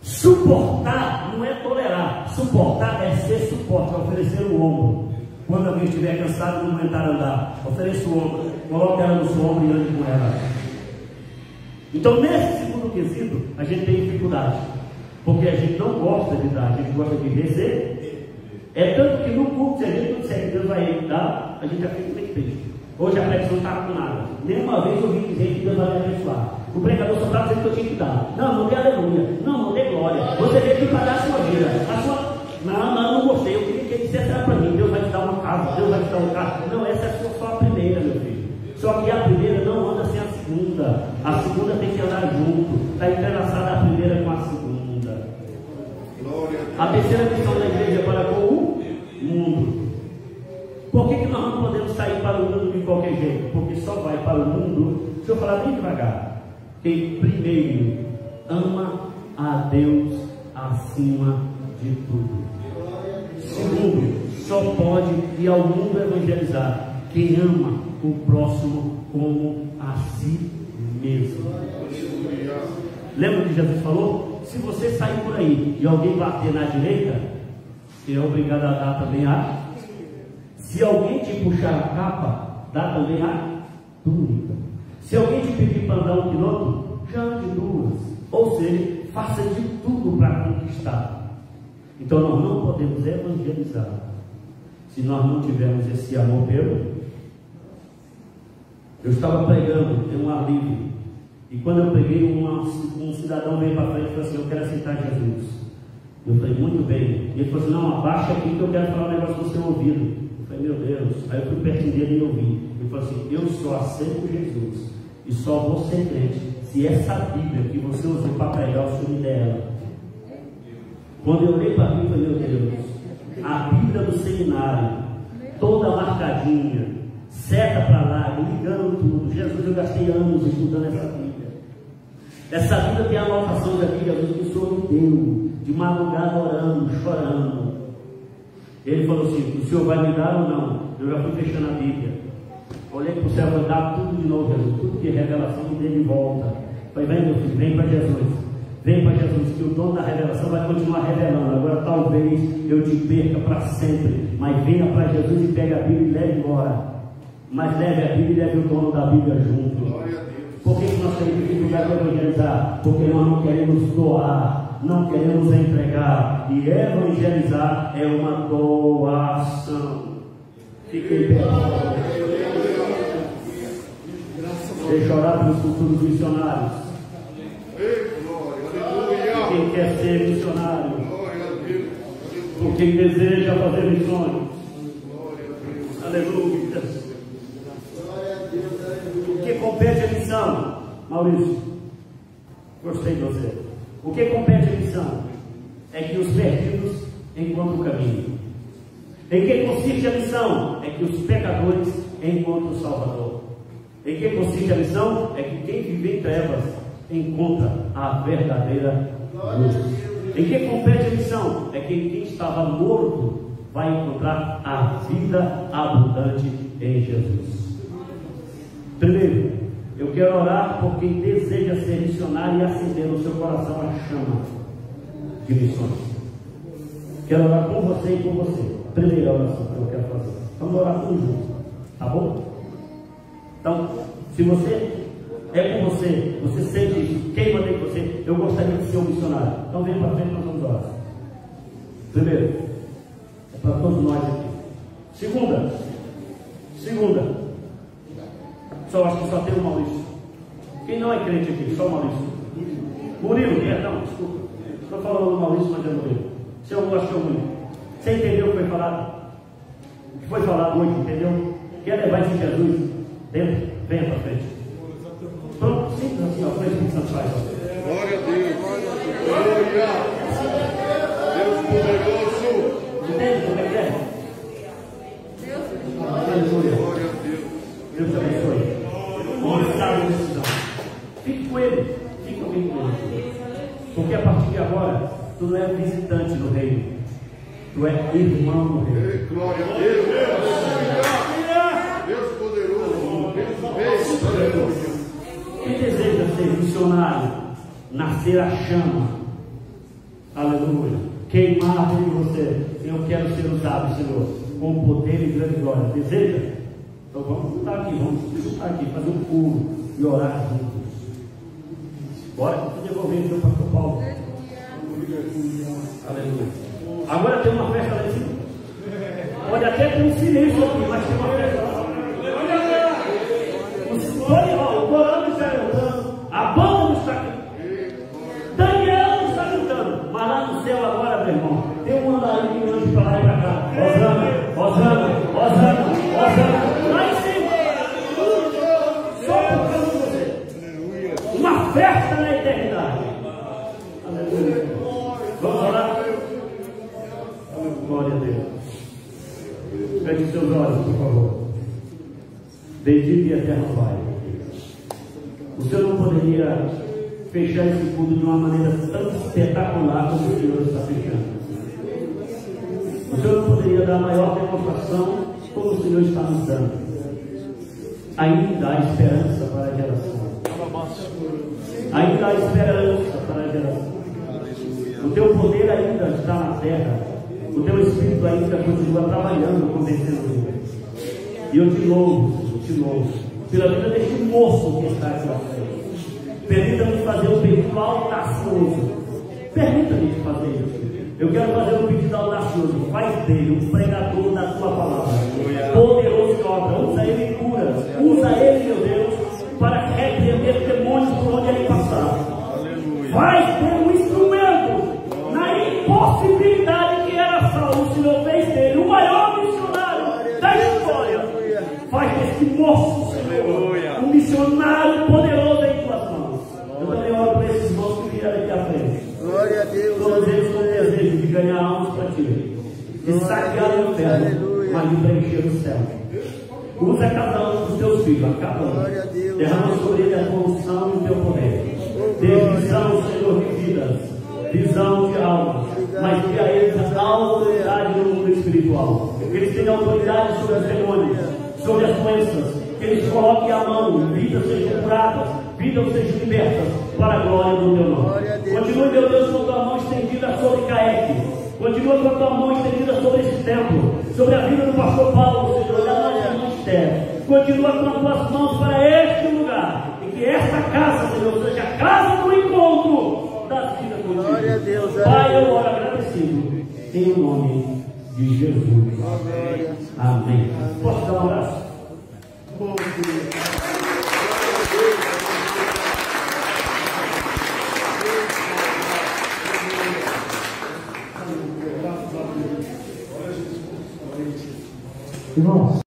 Suportar não é tolerar, suportar é ser suporte, é oferecer o ombro. Quando alguém estiver cansado e não aguentar andar, ofereça o ombro, coloque ela no seu ombro e ande com ela. Então nesse segundo quesito a gente tem dificuldade, porque a gente não gosta de dar, a gente gosta de receber. É tanto que no culto, se a gente não disser que Deus vai dar, a gente já fica meio triste. Hoje a pregação não está com nada. Nenhuma vez eu ouvi dizer que Deus vai me abençoar. O pregador só está dizendo que eu tinha que dar. Não dê aleluia, não dê glória. Você veio aqui para dar a sua vida. Não gostei. Eu queria que ele dissesse para mim: Deus vai te dar uma casa, Deus vai te dar um carro. Não, essa é só a primeira, meu filho. Só que a primeira não anda sem a segunda. A segunda tem que andar junto. Está entrelaçada a primeira com a segunda. A terceira missão da igreja é para com o mundo. Por que nós não podemos sair para o mundo de qualquer jeito? Porque só vai para o mundo, deixa eu falar bem devagar, quem primeiro ama a Deus acima de tudo. Segundo, só pode ir ao mundo evangelizar quem ama o próximo como a si mesmo. Lembra que Jesus falou? Se você sair por aí e alguém bater na direita, você é obrigado a dar também a. Se alguém te puxar a capa, dá também a túnica. Se alguém te pedir para andar 1 quilômetro, já ande 2. Ou seja, faça de tudo para conquistar. Então nós não podemos evangelizar se nós não tivermos esse amor pelo. Eu estava pregando em um alívio, e quando eu preguei, um cidadão veio para frente e falou assim: eu quero aceitar Jesus. Eu falei: muito bem. E ele falou assim: não, abaixa aqui que eu quero falar um negócio no seu ouvido. Eu falei: meu Deus. Aí eu fui pertinho dele e ouvi. Ele falou assim: eu só aceito Jesus e só vou ser crente se essa Bíblia que você usou para pregar, o senhor me der ela. Quando eu olhei para a Bíblia, meu Deus, a Bíblia do seminário, toda marcadinha, seta para lá, ligando tudo. Jesus, eu gastei anos estudando essa Bíblia. Essa Bíblia tem a anotação da Bíblia que o Senhor me deu, de madrugada orando, chorando. Ele falou assim: o Senhor vai me dar ou não? Eu já fui fechando a Bíblia. Olhei para o céu, vou dar tudo de novo, Jesus, tudo que é revelação me dê de volta. Falei: vem, meu filho, vem para Jesus. Vem para Jesus, que o dono da revelação vai continuar revelando. Agora talvez eu te perca para sempre, mas venha para Jesus e pegue a Bíblia e leve embora. Mas leve a Bíblia e leve o dono da Bíblia junto. Por que nós temos dificuldade de evangelizar? Porque nós não queremos doar, não queremos entregar. E evangelizar é uma doação. Fiquem bem. Deixa eu orar pelos futuros missionários. Quem quer ser missionário, por quem deseja fazer missões. Aleluia. O que compete a missão, Maurício? Gostei de você. O que compete a missão é que os perdidos encontrem o caminho. Em que consiste a missão? É que os pecadores encontrem o Salvador. Em que consiste a missão? É que quem vive em trevas encontra a verdadeira luz. Em que compete a missão? É que quem estava morto vai encontrar a vida abundante em Jesus. Primeiro, eu quero orar por quem deseja ser missionário e acender no seu coração a chama de missões. Quero orar com você e com você. Primeira oração que eu quero fazer. Vamos orar todos juntos, tá bom? Então, se você é com você, você sente isso, quem mandei você, eu gostaria de ser um missionário. Então vem para frente, nós vamos orar. Primeiro, é para todos nós aqui. Segunda, só acho que só tem o Maurício. Quem não é crente aqui? Só o Maurício. Murilo, perdão, desculpa. Estou falando do Maurício, mas é Murilo. Seu Maurício, Murilo. Você entendeu o que foi falado? O que foi falado hoje, entendeu? Quer levar esse Jesus dentro? Venha para frente. Pronto, simples assim, ó. Foi isso que Santo faz. Glória a Deus. Glória. Deus poderoso. Entende como é que é? Aleluia. Glória a Deus. Deus te abençoe. Onde sabe a decisão? Fique com ele. Fique com ele. Porque a partir de agora, tu não é visitante no reino. Tu é irmão no reino. Glória a Deus. Deus poderoso. Deus. Quem deseja ser missionário, nascer a chama, aleluia, queimar em você, eu quero ser usado, Senhor, com poder e grande glória. Deseja? Então vamos juntar aqui, fazer um pulo e orar juntos. Bora, eu vou devolver o seu pastor Paulo. Aleluia. Agora tem uma festa lá em cima. Pode até ter um silêncio aqui, mas tem uma festa lá. O Corano está cantando, a banda não está cantando, Daniel não está cantando, mas lá no céu agora, meu irmão, tem um andarinho de anjo para lá e para cá. Osana, lá em cima, só por causa de você. Uma festa na eternidade. Aleluia. Vamos orar? Glória a Deus. Feche seus olhos, por favor. Bendito e eterno Pai, o Senhor não poderia fechar esse culto de uma maneira tão espetacular como o Senhor está fechando. O Senhor não poderia dar maior demonstração como o Senhor está nos dando. Ainda há esperança para a geração. Ainda há esperança para a geração. O teu poder ainda está na terra. O teu Espírito ainda continua trabalhando, convencendo o mundo. E eu te louvo pela vida deste moço que está aqui à frente. Permita-me fazer um pedido audacioso. Permita-me fazer isso. Eu quero fazer um pedido audacioso. Faz dele um pregador da tua palavra, poderoso em obra. Usa ele em cura. Usa ele, meu Deus, para repreender demônios por onde ele passar. Faz dele um instrumento na impossibilidade que era Saulo. O Senhor fez dele o maior missionário da história. Faz desse moço, Senhor, um missionário poderoso em tuas mãos. Eu também oro por esses irmãos que vieram aqui à frente. Glória a Deus. Todos eles com desejo de ganhar almas para ti, de saquear o inferno, mas de preencher o céu. Usa cada um dos teus filhos, a cada um. Derrama sobre ele a tua unção e o teu poder. Dê visão, Senhor, de vidas, visão de almas, mas dê a eles a autoridade no mundo espiritual. Que eles tenham autoridade sobre os demônios, sobre as doenças. Que eles coloquem a mão, vidas sejam curadas, vidas sejam libertas para a glória do teu nome. Continua, meu Deus, com a tua mão estendida sobre Caeque. Continua com a tua mão estendida sobre esse templo, sobre a vida do pastor Paulo, Senhor, da nossa ministério. Continua com as tuas mãos para este lugar, e que esta casa, Senhor, seja a casa do encontro das vidas contigo. Glória a Deus. Pai, eu oro agradecido em nome de Jesus. Amém. Posso dar um abraço? Irmãos.